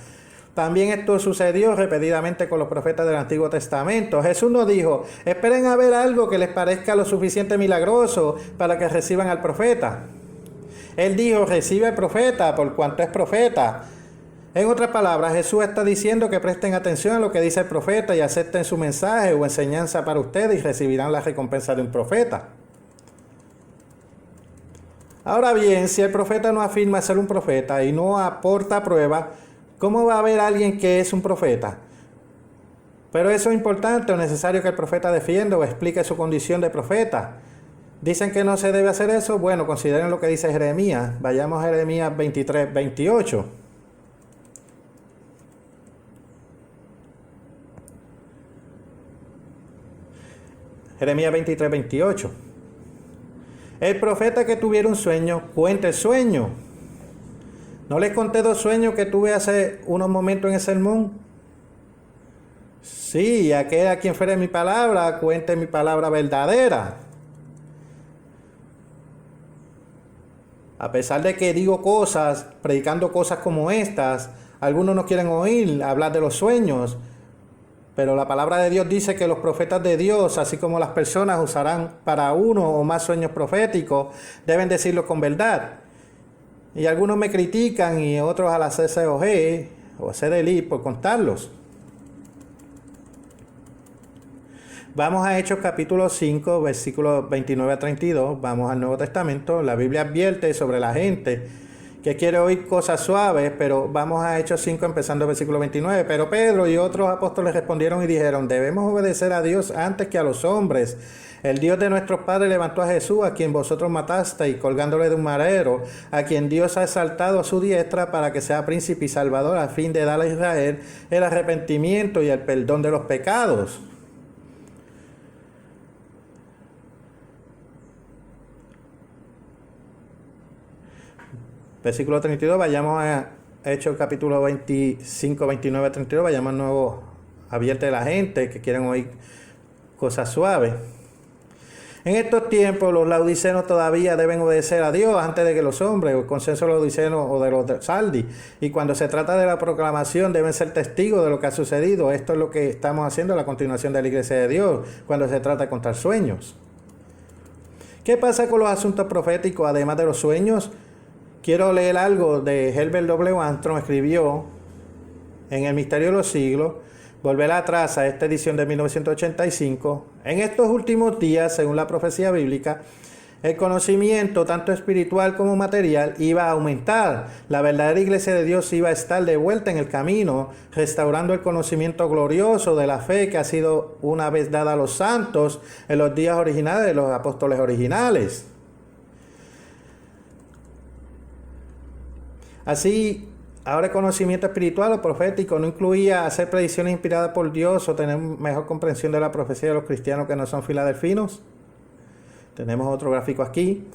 También esto sucedió repetidamente con los profetas del Antiguo Testamento. Jesús nos dijo, esperen a ver algo que les parezca lo suficiente milagroso para que reciban al profeta. Él dijo, recibe al profeta por cuanto es profeta. En otras palabras, Jesús está diciendo que presten atención a lo que dice el profeta y acepten su mensaje o enseñanza para ustedes y recibirán la recompensa de un profeta. Ahora bien, si el profeta no afirma ser un profeta y no aporta prueba, ¿cómo va a haber alguien que es un profeta? Pero eso es importante o necesario que el profeta defienda o explique su condición de profeta. ¿Dicen que no se debe hacer eso? Bueno, consideren lo que dice Jeremías. Vayamos a Jeremías 23, 28. Jeremías 23, 28. El profeta que tuviera un sueño, cuente el sueño. ¿No les conté 2 sueños que tuve hace unos momentos en el sermón? Sí, aquel a quien fuere mi palabra, cuente mi palabra verdadera. A pesar de que digo cosas, predicando cosas como estas, algunos no quieren oír hablar de los sueños. Pero la palabra de Dios dice que los profetas de Dios, así como las personas usarán para uno o más sueños proféticos, deben decirlo con verdad. Y algunos me critican y otros a la CCOG o CDLI por contarlos. Vamos a Hechos capítulo 5, versículos 29 a 32. Vamos al Nuevo Testamento. La Biblia advierte sobre la gente que quiere oír cosas suaves, pero vamos a Hechos 5 empezando el versículo 29. Pero Pedro y otros apóstoles respondieron y dijeron, debemos obedecer a Dios antes que a los hombres. El Dios de nuestros padres levantó a Jesús, a quien vosotros matasteis, colgándole de un madero, a quien Dios ha exaltado a su diestra para que sea príncipe y salvador, a fin de dar a Israel el arrepentimiento y el perdón de los pecados. versículo 32, vayamos a Hechos capítulo 25, 29, 32, vayamos a nuevo, advierte a la gente que quieren oír cosas suaves. En estos tiempos los laodicenos todavía deben obedecer a Dios antes de que los hombres, o el consenso de los laodicenos o de los de Sardis. Y cuando se trata de la proclamación deben ser testigos de lo que ha sucedido. Esto es lo que estamos haciendo en la continuación de la Iglesia de Dios cuando se trata de contar sueños. ¿Qué pasa con los asuntos proféticos además de los sueños? Quiero leer algo de Herbert W. Armstrong, escribió en El Misterio de los Siglos. Volver atrás a esta edición de 1985. En estos últimos días, según la profecía bíblica, el conocimiento, tanto espiritual como material, iba a aumentar. La verdadera iglesia de Dios iba a estar de vuelta en el camino, restaurando el conocimiento glorioso de la fe que ha sido una vez dada a los santos en los días originales de los apóstoles originales. Así, ahora el conocimiento espiritual o profético no incluía hacer predicciones inspiradas por Dios o tener mejor comprensión de la profecía de los cristianos que no son filadelfinos. Tenemos otro gráfico aquí.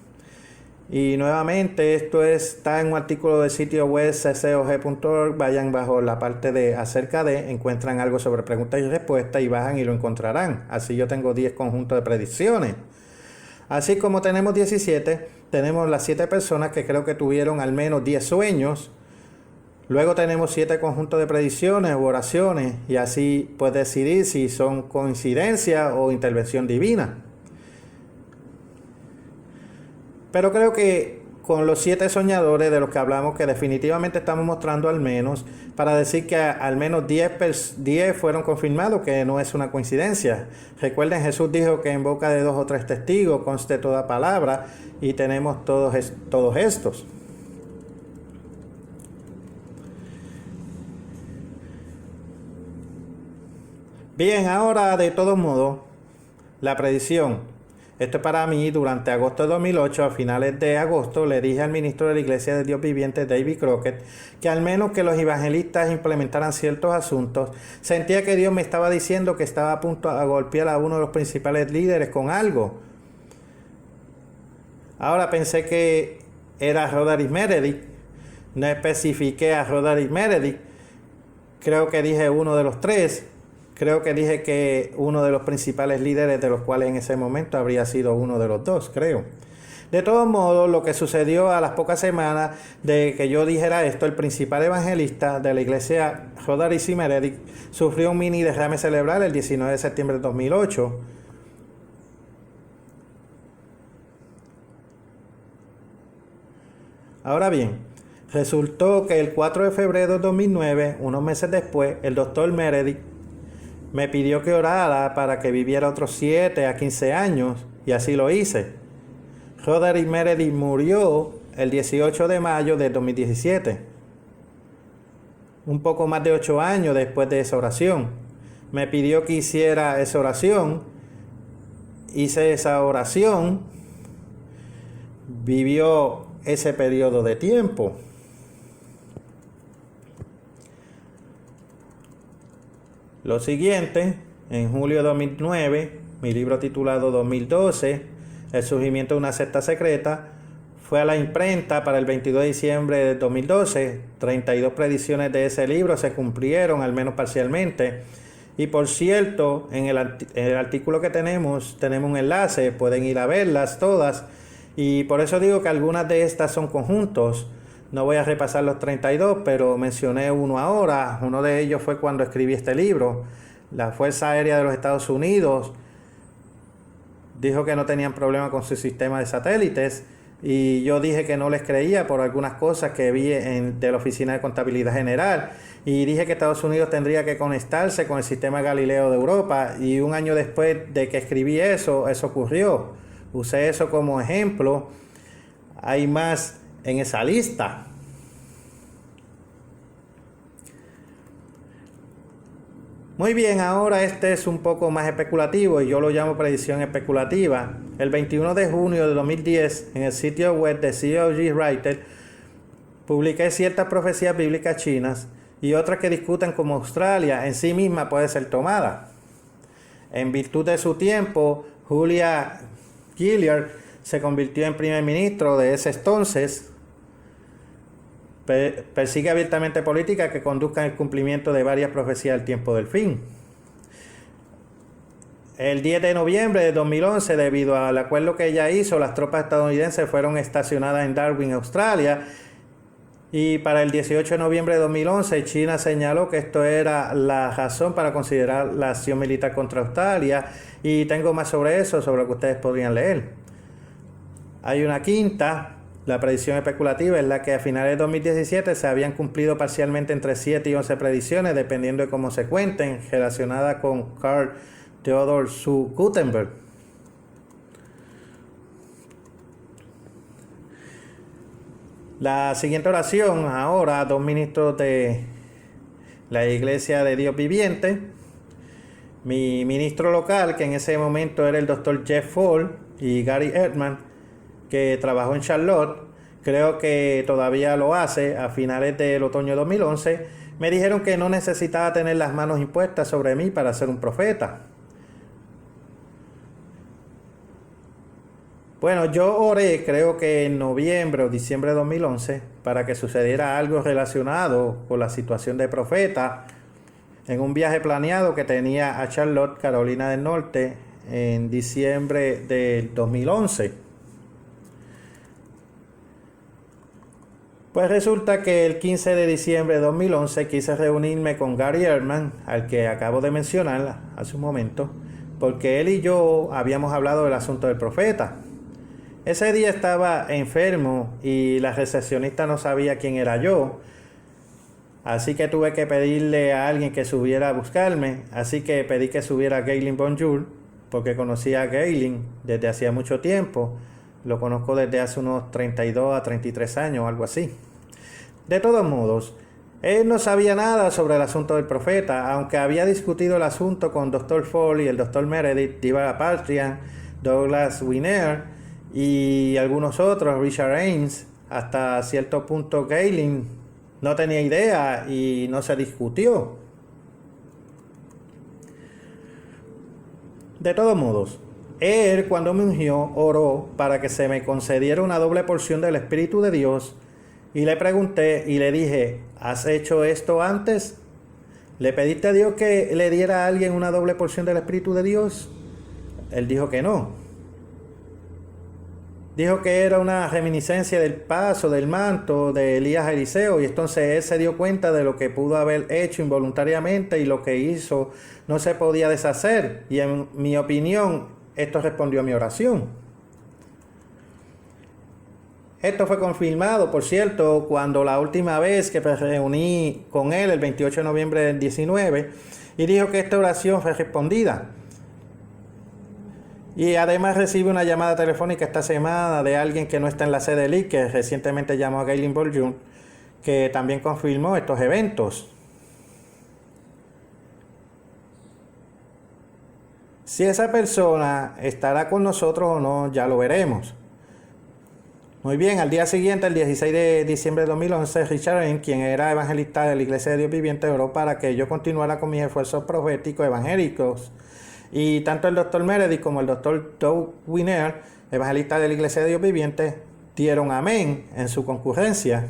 Y nuevamente esto está en un artículo del sitio web ccog.org. Vayan bajo la parte de acerca de, encuentran algo sobre preguntas y respuestas y bajan y lo encontrarán. Así yo tengo 10 conjuntos de predicciones. Así como tenemos 17, tenemos las 7 personas que creo que tuvieron al menos 10 sueños. Luego tenemos 7 conjuntos de predicciones u oraciones y así puedes decidir si son coincidencia o intervención divina. Pero creo que con los 7 soñadores de los que hablamos, que definitivamente estamos mostrando al menos, para decir que al menos 10 fueron confirmados, que no es una coincidencia. Recuerden, Jesús dijo que en boca de 2 o 3 testigos conste toda palabra y tenemos todos estos. Bien, ahora de todos modos, la predicción. Esto es para mí. Durante agosto de 2008, a finales de agosto, le dije al ministro de la Iglesia de Dios Viviente, David Crockett, que al menos que los evangelistas implementaran ciertos asuntos. Sentía que Dios me estaba diciendo que estaba a punto de golpear a uno de los principales líderes con algo. Ahora pensé que era Roderick Meredith. No especifiqué a Roderick Meredith. Creo que dije uno de los 3. Creo que dije que uno de los principales líderes, de los cuales en ese momento habría sido uno de los 2, creo. De todos modos, lo que sucedió a las pocas semanas de que yo dijera esto, el principal evangelista de la iglesia, Roderick Meredith, sufrió un mini derrame cerebral el 19 de septiembre de 2008. Ahora bien, resultó que el 4 de febrero de 2009, unos meses después, el doctor Meredith me pidió que orara para que viviera otros 7 a 15 años, y así lo hice. Roderick Meredith murió el 18 de mayo de 2017, un poco más de 8 años después de esa oración. Me pidió que hiciera esa oración, hice esa oración, vivió ese periodo de tiempo. Lo siguiente, en julio de 2009, mi libro titulado 2012, El surgimiento de una secta secreta, fue a la imprenta para el 22 de diciembre de 2012. 32 predicciones de ese libro se cumplieron, al menos parcialmente. Y por cierto, en el artículo que tenemos un enlace, pueden ir a verlas todas. Y por eso digo que algunas de estas son conjuntos. No voy a repasar los 32, pero mencioné uno ahora. Uno de ellos fue cuando escribí este libro. La Fuerza Aérea de los Estados Unidos dijo que no tenían problema con su sistema de satélites. Y yo dije que no les creía por algunas cosas que vi de la Oficina de Contabilidad General. Y dije que Estados Unidos tendría que conectarse con el sistema Galileo de Europa. Y un año después de que escribí eso ocurrió. Usé eso como ejemplo. Hay más en esa lista. Muy bien, ahora este es un poco más especulativo y yo lo llamo predicción especulativa. El 21 de junio de 2010, en el sitio web de COG Writer, publiqué ciertas profecías bíblicas chinas y otras que discuten cómo Australia en sí misma puede ser tomada. En virtud de su tiempo, Julia Gillard se convirtió en primer ministro de ese entonces. persigue abiertamente políticas que conduzcan al cumplimiento de varias profecías del tiempo del fin. El 10 de noviembre de 2011, debido al acuerdo que ella hizo, las tropas estadounidenses fueron estacionadas en Darwin, Australia. Y para el 18 de noviembre de 2011, China señaló que esto era la razón para considerar la acción militar contra Australia. Y tengo más sobre eso, sobre lo que ustedes podrían leer. Hay una quinta. La predicción especulativa es la que a finales de 2017 se habían cumplido parcialmente entre 7 y 11 predicciones, dependiendo de cómo se cuenten, relacionada con Carl Theodor zu Gutenberg. La siguiente oración, ahora dos ministros de la Iglesia de Dios Viviente. Mi ministro local, que en ese momento era el doctor Jeff Ford, y Gary Erdman, que trabajó en Charlotte, creo que todavía lo hace, a finales del otoño de 2011, me dijeron que no necesitaba tener las manos impuestas sobre mí para ser un profeta. Bueno, yo oré, creo que en noviembre o diciembre de 2011, para que sucediera algo relacionado con la situación de profeta en un viaje planeado que tenía a Charlotte, Carolina del Norte, en diciembre del 2011. Pues resulta que el 15 de diciembre de 2011 quise reunirme con Gary Erdman, al que acabo de mencionar hace un momento, porque él y yo habíamos hablado del asunto del profeta. Ese día estaba enfermo y la recepcionista no sabía quién era yo, así que tuve que pedirle a alguien que subiera a buscarme, así que pedí que subiera a Galen Bonjour, porque conocía a Galen desde hacía mucho tiempo, lo conozco desde hace unos 32 a 33 años, algo así. De todos modos, él no sabía nada sobre el asunto del profeta, aunque había discutido el asunto con Dr. Foley, el Dr. Meredith, Diva Apartian, Douglas Wiener y algunos otros, Richard Ames. Hasta cierto punto Galen no tenía idea y no se discutió. De todos modos, él, cuando me ungió, oró para que se me concediera una doble porción del Espíritu de Dios, y le pregunté y le dije, ¿has hecho esto antes? ¿Le pediste a Dios que le diera a alguien una doble porción del Espíritu de Dios? Él dijo que no. Dijo que era una reminiscencia del paso del manto de Elías a Eliseo, y entonces él se dio cuenta de lo que pudo haber hecho involuntariamente y lo que hizo no se podía deshacer, y en mi opinión esto respondió a mi oración. Esto fue confirmado, por cierto, cuando la última vez que me reuní con él, el 28 de noviembre del 19, y dijo que esta oración fue respondida. Y además recibe una llamada telefónica esta semana de alguien que no está en la sede del I, que recientemente llamó a Galen Bonjour, que también confirmó estos eventos. Si esa persona estará con nosotros o no, ya lo veremos. Muy bien, al día siguiente, el 16 de diciembre de 2011, Richard Ames, quien era evangelista de la Iglesia de Dios Viviente, oró para que yo continuara con mis esfuerzos proféticos evangélicos. Y tanto el Dr. Meredith como el Dr. Doug Wiener, evangelista de la Iglesia de Dios Viviente, dieron amén en su concurrencia.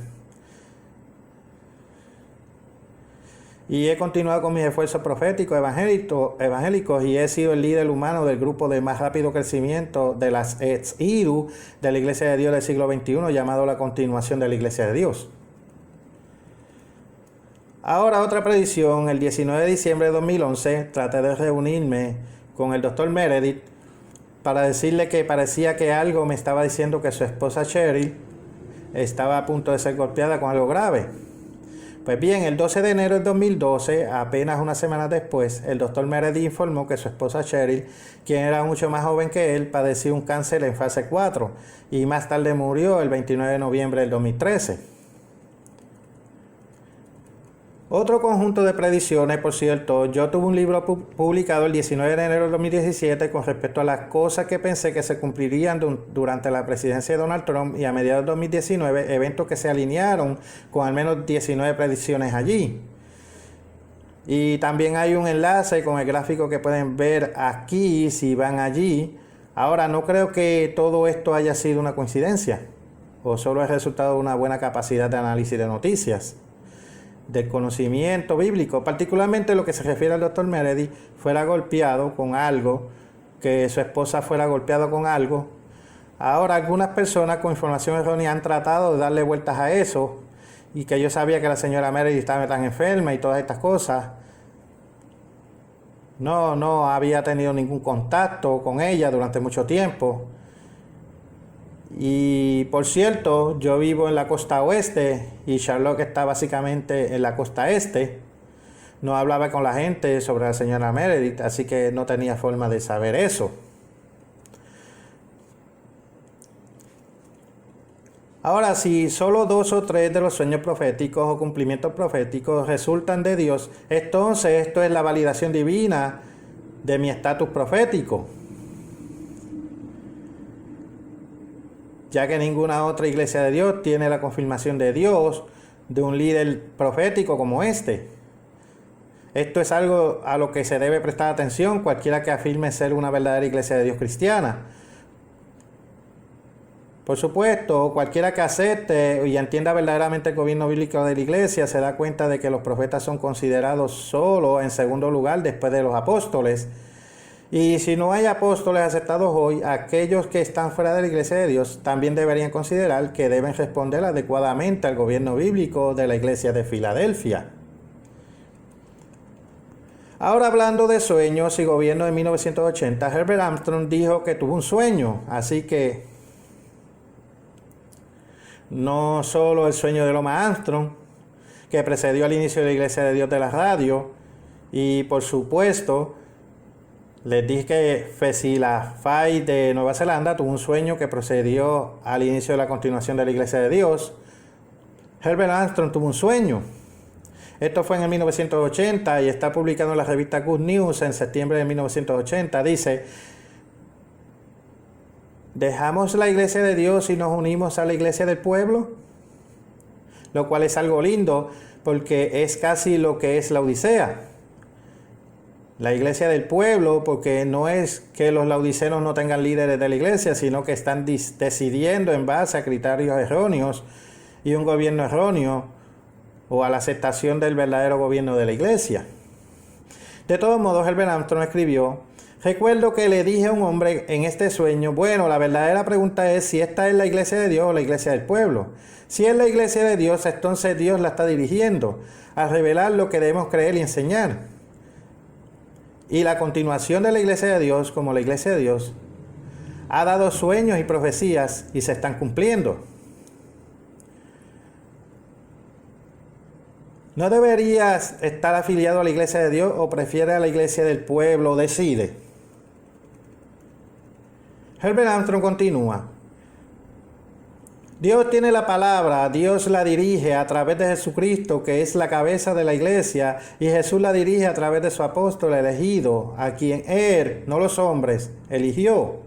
Y he continuado con mis esfuerzos proféticos evangélicos y he sido el líder humano del grupo de más rápido crecimiento de las ex-IDU de la Iglesia de Dios del siglo XXI, llamado la continuación de la Iglesia de Dios. Ahora otra predicción, el 19 de diciembre de 2011, traté de reunirme con el Dr. Meredith para decirle que parecía que algo me estaba diciendo que su esposa Cheryl estaba a punto de ser golpeada con algo grave. Pues bien, el 12 de enero de 2012, apenas una semana después, el Dr. Meredith informó que su esposa Cheryl, quien era mucho más joven que él, padecía un cáncer en fase 4 y más tarde murió el 29 de noviembre del 2013. Otro conjunto de predicciones, por cierto, yo tuve un libro publicado el 19 de enero de 2017 con respecto a las cosas que pensé que se cumplirían durante la presidencia de Donald Trump, y a mediados de 2019, eventos que se alinearon con al menos 19 predicciones allí. Y también hay un enlace con el gráfico que pueden ver aquí si van allí. Ahora, no creo que todo esto haya sido una coincidencia. o solo es resultado de una buena capacidad de análisis de noticias, del conocimiento bíblico, particularmente lo que se refiere al Dr. Meredith, fuera golpeado con algo, que su esposa fuera golpeada con algo. Ahora algunas personas con información errónea han tratado de darle vueltas a eso, y que yo sabía que la señora Meredith estaba tan enferma y todas estas cosas. No había tenido ningún contacto con ella durante mucho tiempo. Y por cierto, yo vivo en la costa oeste y Charlotte está básicamente en la costa este. No hablaba con la gente sobre la señora Meredith, así que no tenía forma de saber eso. Ahora, si solo 2 o 3 de los sueños proféticos o cumplimientos proféticos resultan de Dios, entonces esto es la validación divina de mi estatus profético, ya que ninguna otra iglesia de Dios tiene la confirmación de Dios de un líder profético como este. Esto es algo a lo que se debe prestar atención cualquiera que afirme ser una verdadera iglesia de Dios cristiana. Por supuesto, cualquiera que acepte y entienda verdaderamente el gobierno bíblico de la iglesia se da cuenta de que los profetas son considerados solo en segundo lugar después de los apóstoles. Y si no hay apóstoles aceptados hoy, aquellos que están fuera de la iglesia de Dios también deberían considerar que deben responder adecuadamente al gobierno bíblico de la iglesia de Filadelfia. Ahora, hablando de sueños y gobierno de 1980, Herbert Armstrong dijo que tuvo un sueño, así que no solo el sueño de Loma Armstrong, que precedió al inicio de la Iglesia de Dios de la radio, y por supuesto, les dije que Fesila Fay de Nueva Zelanda tuvo un sueño que procedió al inicio de la continuación de la Iglesia de Dios. Herbert Armstrong tuvo un sueño. Esto fue en el 1980 y está publicado en la revista Good News en septiembre de 1980. Dice: ¿dejamos la iglesia de Dios y nos unimos a la iglesia del pueblo? Lo cual es algo lindo porque es casi lo que es la Odisea. La iglesia del pueblo, porque no es que los laodiceos no tengan líderes de la iglesia, sino que están decidiendo en base a criterios erróneos y un gobierno erróneo o a la aceptación del verdadero gobierno de la iglesia. De todos modos, Herbert Armstrong escribió: recuerdo que le dije a un hombre en este sueño, bueno, la verdadera pregunta es si esta es la iglesia de Dios o la iglesia del pueblo. Si es la iglesia de Dios, entonces Dios la está dirigiendo a revelar lo que debemos creer y enseñar. Y la continuación de la iglesia de Dios, como la iglesia de Dios, ha dado sueños y profecías y se están cumpliendo. ¿No deberías estar afiliado a la iglesia de Dios o prefieres a la iglesia del pueblo? Decide. Herbert Armstrong continúa: Dios tiene la palabra, Dios la dirige a través de Jesucristo, que es la cabeza de la iglesia, y Jesús la dirige a través de su apóstol elegido, a quien Él, no los hombres, eligió.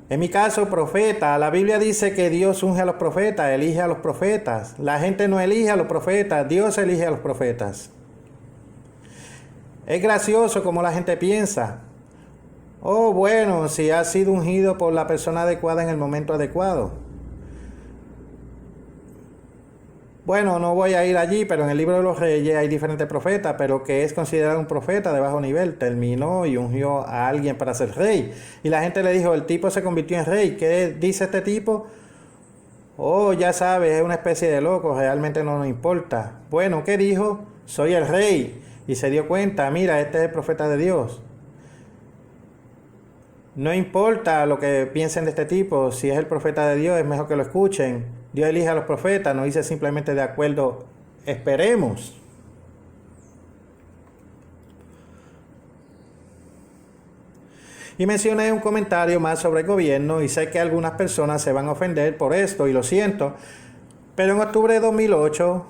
En mi caso, profeta, la Biblia dice que Dios unge a los profetas, elige a los profetas. La gente no elige a los profetas, Dios elige a los profetas. Es gracioso como la gente piensa: oh, bueno, si has sido ungido por la persona adecuada en el momento adecuado. Bueno, no voy a ir allí, pero en el libro de los Reyes hay diferentes profetas, pero que es considerado un profeta de bajo nivel. Terminó y ungió a alguien para ser rey. Y la gente le dijo: el tipo se convirtió en rey. ¿Qué dice este tipo? Oh, ya sabes, es una especie de loco, realmente no nos importa. Bueno, ¿qué dijo? Soy el rey. Y se dio cuenta: mira, este es el profeta de Dios. No importa lo que piensen de este tipo, si es el profeta de Dios, es mejor que lo escuchen. Dios elige a los profetas, no dice simplemente de acuerdo, esperemos. Y mencioné un comentario más sobre el gobierno y sé que algunas personas se van a ofender por esto y lo siento, pero en octubre de 2008,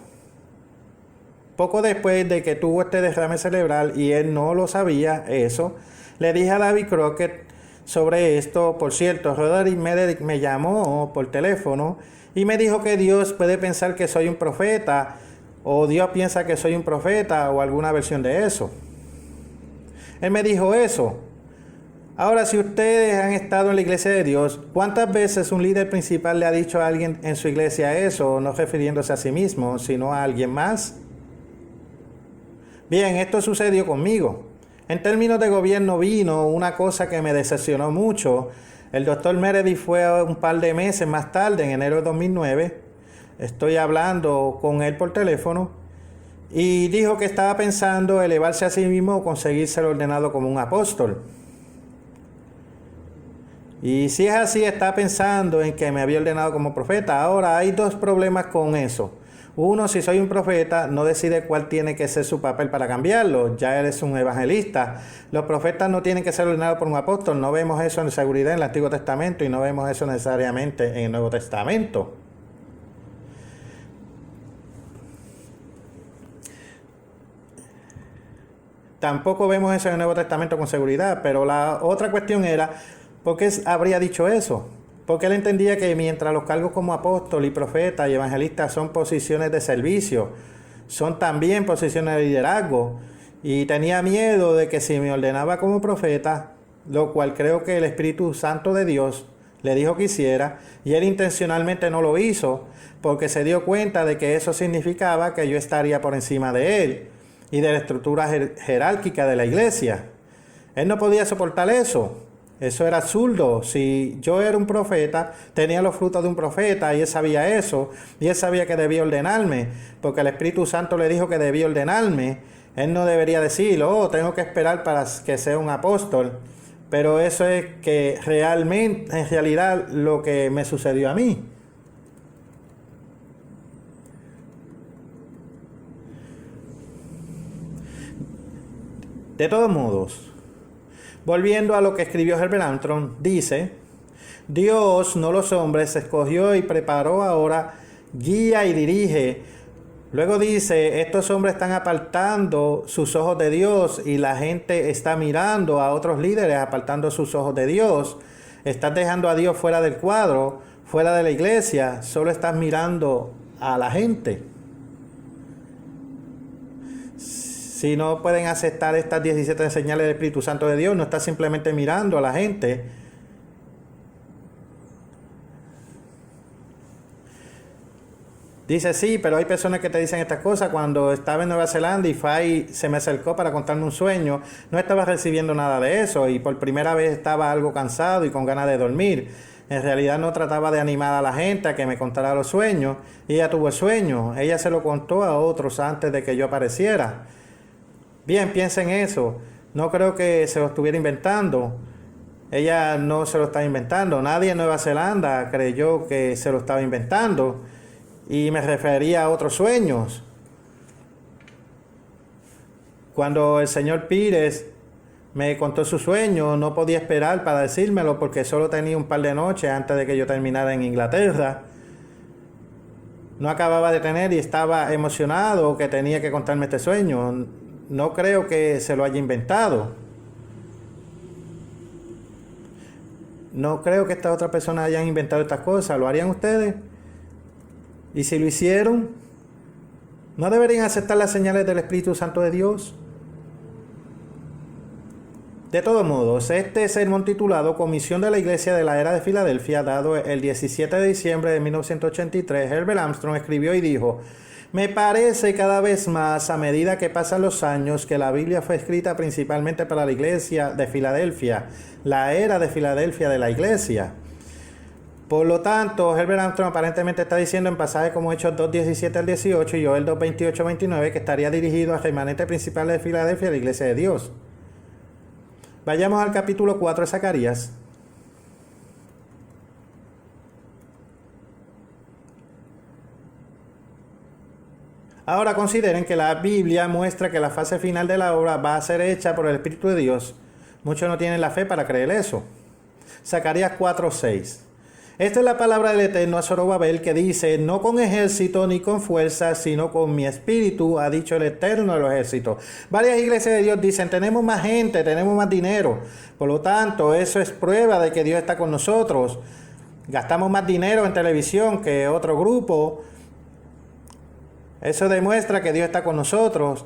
poco después de que tuvo este derrame cerebral y él no lo sabía eso, le dije a David Crockett sobre esto. Por cierto, Roderick Meredith me llamó por teléfono y me dijo que Dios puede pensar que soy un profeta, o Dios piensa que soy un profeta, o alguna versión de eso. Él me dijo eso. Ahora, si ustedes han estado en la iglesia de Dios, ¿cuántas veces un líder principal le ha dicho a alguien en su iglesia eso, no refiriéndose a sí mismo, sino a alguien más? Bien, esto sucedió conmigo. En términos de gobierno vino una cosa que me decepcionó mucho. El doctor Meredith fue un par de meses más tarde, en enero de 2009. Estoy hablando con él por teléfono y dijo que estaba pensando elevarse a sí mismo o conseguir ser ordenado como un apóstol. Y si es así, está pensando en que me había ordenado como profeta. Ahora, hay dos problemas con eso. Uno, si soy un profeta, no decide cuál tiene que ser su papel para cambiarlo. Ya eres un evangelista. Los profetas no tienen que ser ordenados por un apóstol. No vemos eso en seguridad en el Antiguo Testamento y no vemos eso necesariamente en el Nuevo Testamento. Tampoco vemos eso en el Nuevo Testamento con seguridad, pero la otra cuestión era, ¿por qué habría dicho eso? Porque él entendía que mientras los cargos como apóstol y profeta y evangelista son posiciones de servicio, son también posiciones de liderazgo, y tenía miedo de que si me ordenaba como profeta, lo cual creo que el Espíritu Santo de Dios le dijo que hiciera, y él intencionalmente no lo hizo, porque se dio cuenta de que eso significaba que yo estaría por encima de él y de la estructura jerárquica de la iglesia. Él no podía soportar eso. Eso era absurdo. Si yo era un profeta, tenía los frutos de un profeta y él sabía eso, y él sabía que debía ordenarme, porque el Espíritu Santo le dijo que debía ordenarme. Él no debería decir, oh, tengo que esperar para que sea un apóstol. Pero eso es que realmente, en realidad, lo que me sucedió a mí. De todos modos, volviendo a lo que escribió Herbert Armstrong, dice, Dios, no los hombres, escogió y preparó ahora, guía y dirige. Luego dice, estos hombres están apartando sus ojos de Dios y la gente está mirando a otros líderes apartando sus ojos de Dios. Estás dejando a Dios fuera del cuadro, fuera de la iglesia, solo estás mirando a la gente. Si no pueden aceptar estas 17 señales del Espíritu Santo de Dios, no está simplemente mirando a la gente. Dice, sí, pero hay personas que te dicen estas cosas. Cuando estaba en Nueva Zelanda y Fay se me acercó para contarme un sueño, no estaba recibiendo nada de eso y por primera vez estaba algo cansado y con ganas de dormir. En realidad no trataba de animar a la gente a que me contara los sueños. Y ella tuvo el sueño. Ella se lo contó a otros antes de que yo apareciera. Bien, piensa en eso. No creo que se lo estuviera inventando. Ella no se lo estaba inventando. Nadie en Nueva Zelanda creyó que se lo estaba inventando. Y me refería a otros sueños. Cuando el señor Pires me contó su sueño, no podía esperar para decírmelo porque solo tenía un par de noches antes de que yo terminara en Inglaterra. No acababa de tener y estaba emocionado que tenía que contarme este sueño. No creo que se lo haya inventado. No creo que estas otras personas hayan inventado estas cosas. ¿Lo harían ustedes? Y si lo hicieron, ¿no deberían aceptar las señales del Espíritu Santo de Dios? De todos modos, este sermón titulado Comisión de la Iglesia de la Era de Filadelfia, dado el 17 de diciembre de 1983, Herbert Armstrong escribió y dijo, me parece cada vez más, a medida que pasan los años, que la Biblia fue escrita principalmente para la iglesia de Filadelfia, la era de Filadelfia de la iglesia. Por lo tanto, Herbert Armstrong aparentemente está diciendo en pasajes como Hechos 2:17 al 18 y Joel 2:28-29 que estaría dirigido al remanente principal de Filadelfia, la iglesia de Dios. Vayamos al capítulo 4 de Zacarías. Ahora consideren que la Biblia muestra que la fase final de la obra va a ser hecha por el Espíritu de Dios. Muchos no tienen la fe para creer eso. Zacarías 4:6. Esta es la palabra del Eterno a Zorobabel que dice, no con ejército ni con fuerza, sino con mi espíritu, ha dicho el Eterno de los ejércitos. Varias iglesias de Dios dicen, tenemos más gente, tenemos más dinero. Por lo tanto, eso es prueba de que Dios está con nosotros. Gastamos más dinero en televisión que otro grupo. Eso demuestra que Dios está con nosotros.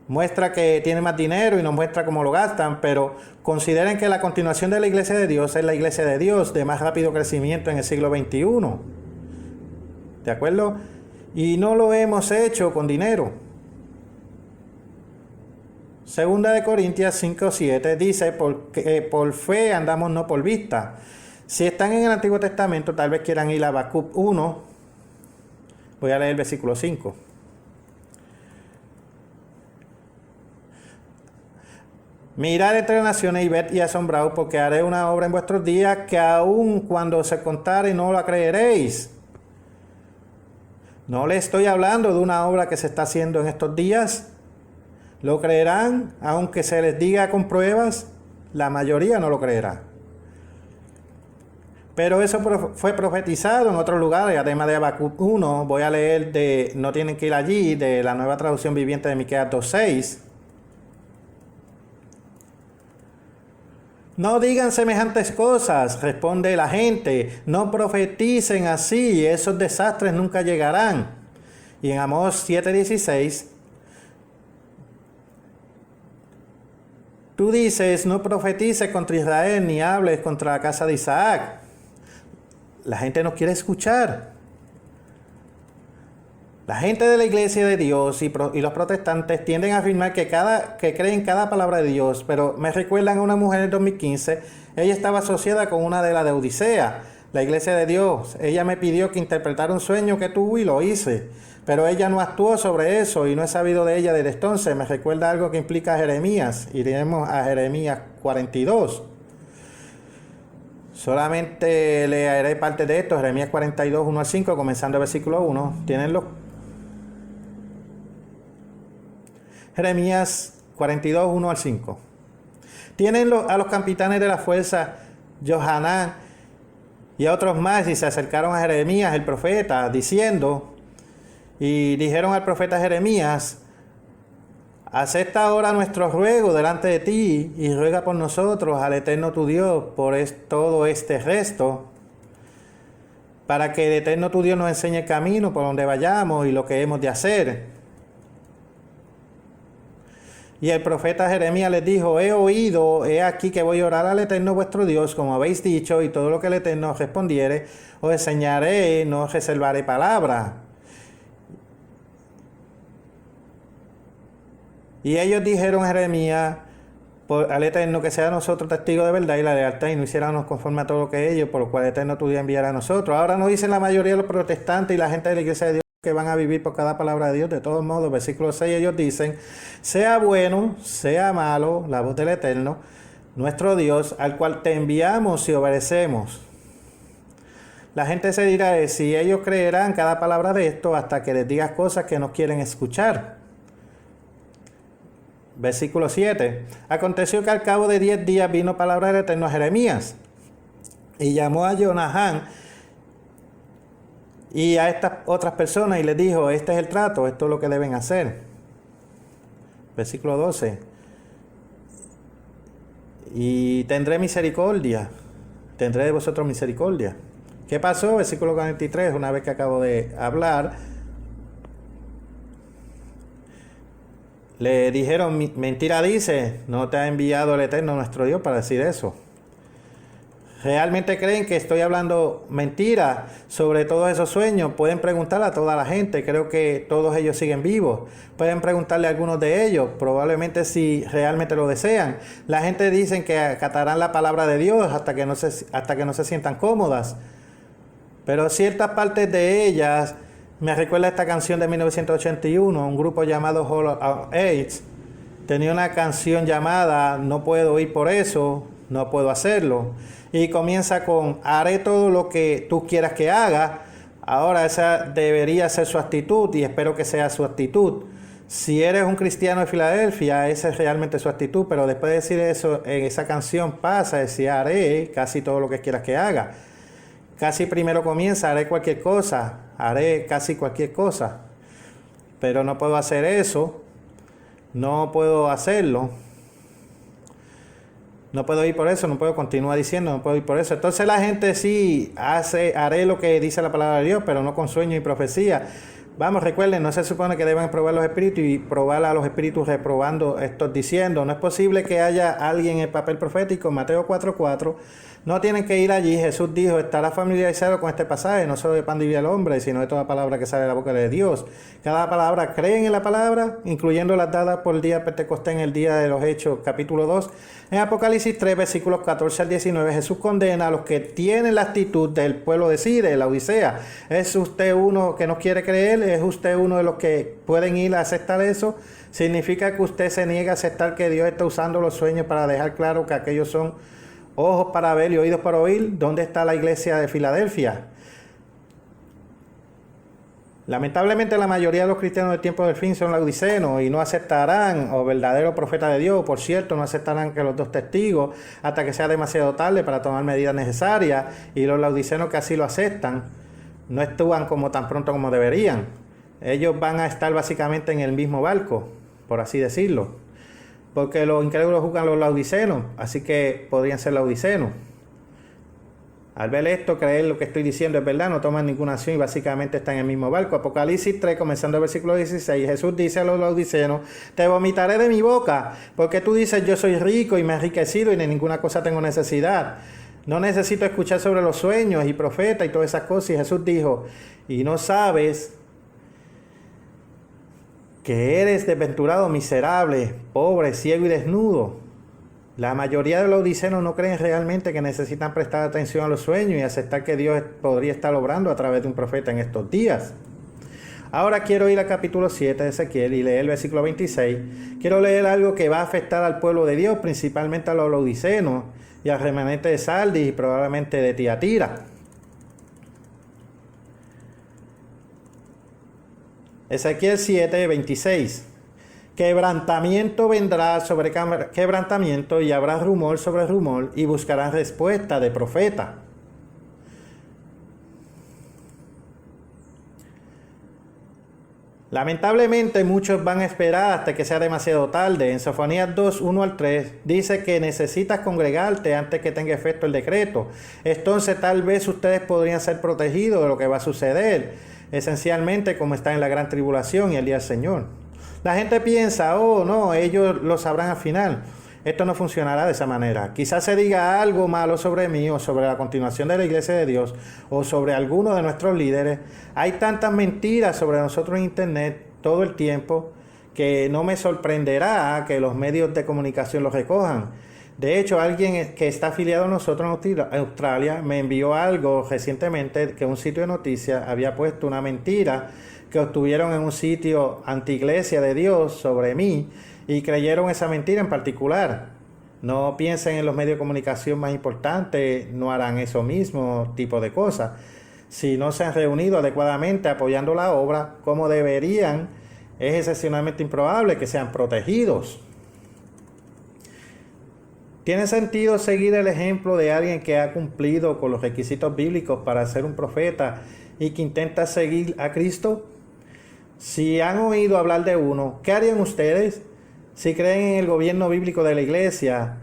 muestra que tiene más dinero y nos muestra cómo lo gastan, pero consideren que la continuación de la iglesia de Dios es la iglesia de Dios de más rápido crecimiento en el siglo XXI. ¿De acuerdo? Y no lo hemos hecho con dinero. Segunda de Corintios 5:7 dice, porque por fe andamos, no por vista. Si están en el Antiguo Testamento, tal vez quieran ir a Habacuc 1. Voy a leer el versículo 5. Mirad entre las naciones y ved y asombraos, porque haré una obra en vuestros días que aun cuando se contare no la creeréis. No le estoy hablando de una obra que se está haciendo en estos días. ¿Lo creerán aunque se les diga con pruebas? La mayoría no lo creerá. Pero eso fue profetizado en otros lugares, además de Habacuc 1. Voy a leer no tienen que ir allí, de la Nueva Traducción Viviente de Miqueas 2:6. No digan semejantes cosas, responde la gente. No profeticen así, esos desastres nunca llegarán. Y en Amós 7:16, tú dices, no profetices contra Israel, ni hables contra la casa de Isaac. La gente no quiere escuchar. La gente de la iglesia de Dios y los protestantes tienden a afirmar que creen cada palabra de Dios, pero me recuerdan a una mujer en 2015, ella estaba asociada con una de la de Odisea, la iglesia de Dios. Ella me pidió que interpretara un sueño que tuvo y lo hice, pero ella no actuó sobre eso y no he sabido de ella desde entonces. Me recuerda algo que implica a Jeremías. Iremos a Jeremías 42. Solamente leeré parte de esto, Jeremías 42, 1 al 5, comenzando el versículo 1. ¿Tienenlo? Jeremías 42, 1 al 5. Tienen a los capitanes de la fuerza, Johanán y a otros más, y se acercaron a Jeremías, el profeta, diciendo, y dijeron al profeta Jeremías, acepta ahora nuestro ruego delante de ti, y ruega por nosotros al Eterno tu Dios, por todo este resto, para que el Eterno tu Dios nos enseñe el camino por donde vayamos y lo que hemos de hacer. Y el profeta Jeremías les dijo, he oído, he aquí que voy a orar al Eterno vuestro Dios, como habéis dicho, y todo lo que el Eterno os respondiere, os enseñaré, no os reservaré palabra. Y ellos dijeron a Jeremías, al Eterno, que sea nosotros testigos de verdad y la lealtad, y no hiciéramos conforme a todo lo que ellos, por lo cual el Eterno tu Dios enviará a nosotros. Ahora no dicen la mayoría de los protestantes y la gente de la iglesia de Dios que van a vivir por cada palabra de Dios. De todos modos, versículo 6, ellos dicen, sea bueno, sea malo, la voz del Eterno, nuestro Dios, al cual te enviamos y obedecemos. La gente se dirá, si ellos creerán cada palabra de esto hasta que les digas cosas que no quieren escuchar. Versículo 7, aconteció que al cabo de 10 días vino palabra del Eterno a Jeremías, y llamó a Jonahán y a estas otras personas y les dijo, este es el trato, esto es lo que deben hacer. Versículo 12. Y tendré misericordia, tendré de vosotros misericordia. ¿Qué pasó? Versículo 43, una vez que acabo de hablar, le dijeron, mentira dice, no te ha enviado el Eterno nuestro Dios para decir eso. ¿Realmente creen que estoy hablando mentira sobre todos esos sueños? Pueden preguntarle a toda la gente, creo que todos ellos siguen vivos. Pueden preguntarle a algunos de ellos, probablemente si realmente lo desean. La gente dice que acatarán la palabra de Dios hasta que no se sientan cómodas. Pero ciertas partes de ellas, me recuerda esta canción de 1981, un grupo llamado Hall of AIDS, tenía una canción llamada No puedo ir por eso, no puedo hacerlo. Y comienza con, haré todo lo que tú quieras que haga. Ahora esa debería ser su actitud y espero que sea su actitud. Si eres un cristiano de Filadelfia, esa es realmente su actitud, pero después de decir eso, en esa canción pasa a decir, haré casi todo lo que quieras que haga. Casi primero comienza, haré cualquier cosa, haré casi cualquier cosa. Pero no puedo hacer eso, no puedo hacerlo. No puedo ir por eso, no puedo continuar diciendo, no puedo ir por eso. Entonces la gente sí haré lo que dice la palabra de Dios, pero no con sueño y profecía. Vamos, recuerden, no se supone que deben probar los espíritus y probar a los espíritus reprobando estos diciendo. No es posible que haya alguien en el papel profético. Mateo 4:4. No tienen que ir allí. Jesús dijo, estará familiarizado con este pasaje, no solo de pan vive el hombre, sino de toda palabra que sale de la boca de Dios. Cada palabra, creen en la palabra, incluyendo las dadas por el día de Pentecostés en el día de los Hechos, capítulo 2. En Apocalipsis 3, versículos 14 al 19, Jesús condena a los que tienen la actitud del pueblo de Side, la Odisea. ¿Es usted uno que no quiere creer? ¿Es usted uno de los que pueden ir a aceptar eso? ¿Significa que usted se niega a aceptar que Dios está usando los sueños para dejar claro que aquellos son ojos para ver y oídos para oír? ¿Dónde está la iglesia de Filadelfia? Lamentablemente la mayoría de los cristianos del tiempo del fin son laodicenos y no aceptarán, o verdaderos profetas de Dios, por cierto, no aceptarán que los dos testigos hasta que sea demasiado tarde para tomar medidas necesarias, y los laodicenos que así lo aceptan no actúan como tan pronto como deberían. Ellos van a estar básicamente en el mismo barco, por así decirlo, porque los incrédulos juzgan a los laodicenos, así que podrían ser laodicenos. Al ver esto, creer lo que estoy diciendo es verdad, no toman ninguna acción y básicamente están en el mismo barco. Apocalipsis 3, comenzando el versículo 16, Jesús dice a los laodicenos, te vomitaré de mi boca, porque tú dices, yo soy rico y me he enriquecido y de ninguna cosa tengo necesidad. No necesito escuchar sobre los sueños y profetas y todas esas cosas. Y Jesús dijo, y no sabes que eres desventurado, miserable, pobre, ciego y desnudo. La mayoría de los laodicenos no creen realmente que necesitan prestar atención a los sueños y aceptar que Dios podría estar obrando a través de un profeta en estos días. Ahora quiero ir al capítulo 7 de Ezequiel y leer el versículo 26. Quiero leer algo que va a afectar al pueblo de Dios, principalmente a los laodicenos y al remanente de Sardis y probablemente de Tiatira. Ezequiel 7, 26. Quebrantamiento vendrá sobre quebrantamiento y habrá rumor sobre rumor y buscarán respuesta de profeta. Lamentablemente muchos van a esperar hasta que sea demasiado tarde. En Sofonías 2, 1 al 3 dice que necesitas congregarte antes que tenga efecto el decreto. Entonces tal vez ustedes podrían ser protegidos de lo que va a suceder, esencialmente como está en la gran tribulación y el día del Señor. La gente piensa, oh no, ellos lo sabrán al final. Esto no funcionará de esa manera. Quizás se diga algo malo sobre mí o sobre la continuación de la iglesia de Dios o sobre alguno de nuestros líderes. Hay tantas mentiras sobre nosotros en internet todo el tiempo que no me sorprenderá que los medios de comunicación lo recojan. De hecho, alguien que está afiliado a nosotros en Australia me envió algo recientemente que un sitio de noticias había puesto una mentira que obtuvieron en un sitio anti-iglesia de Dios sobre mí y creyeron esa mentira en particular. No piensen en los medios de comunicación más importantes, no harán eso mismo tipo de cosas. Si no se han reunido adecuadamente apoyando la obra como deberían, es excepcionalmente improbable que sean protegidos. ¿Tiene sentido seguir el ejemplo de alguien que ha cumplido con los requisitos bíblicos para ser un profeta y que intenta seguir a Cristo? Si han oído hablar de uno, ¿qué harían ustedes? Si creen en el gobierno bíblico de la iglesia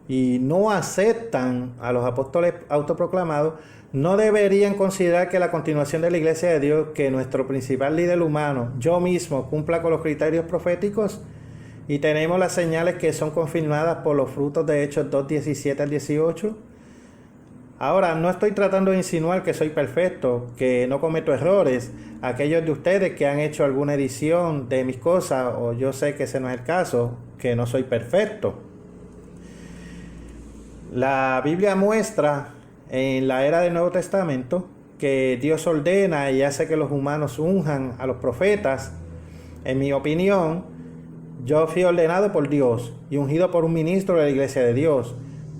y no aceptan a los apóstoles autoproclamados, ¿no deberían considerar que la continuación de la iglesia de Dios, que nuestro principal líder humano, yo mismo, cumpla con los criterios proféticos? Y tenemos las señales que son confirmadas por los frutos de Hechos 2, 17 al 18. Ahora, no estoy tratando de insinuar que soy perfecto, que no cometo errores. Aquellos de ustedes que han hecho alguna edición de mis cosas, o yo sé que ese no es el caso, que no soy perfecto. La Biblia muestra en la era del Nuevo Testamento que Dios ordena y hace que los humanos unjan a los profetas. En mi opinión, yo fui ordenado por Dios y ungido por un ministro de la iglesia de Dios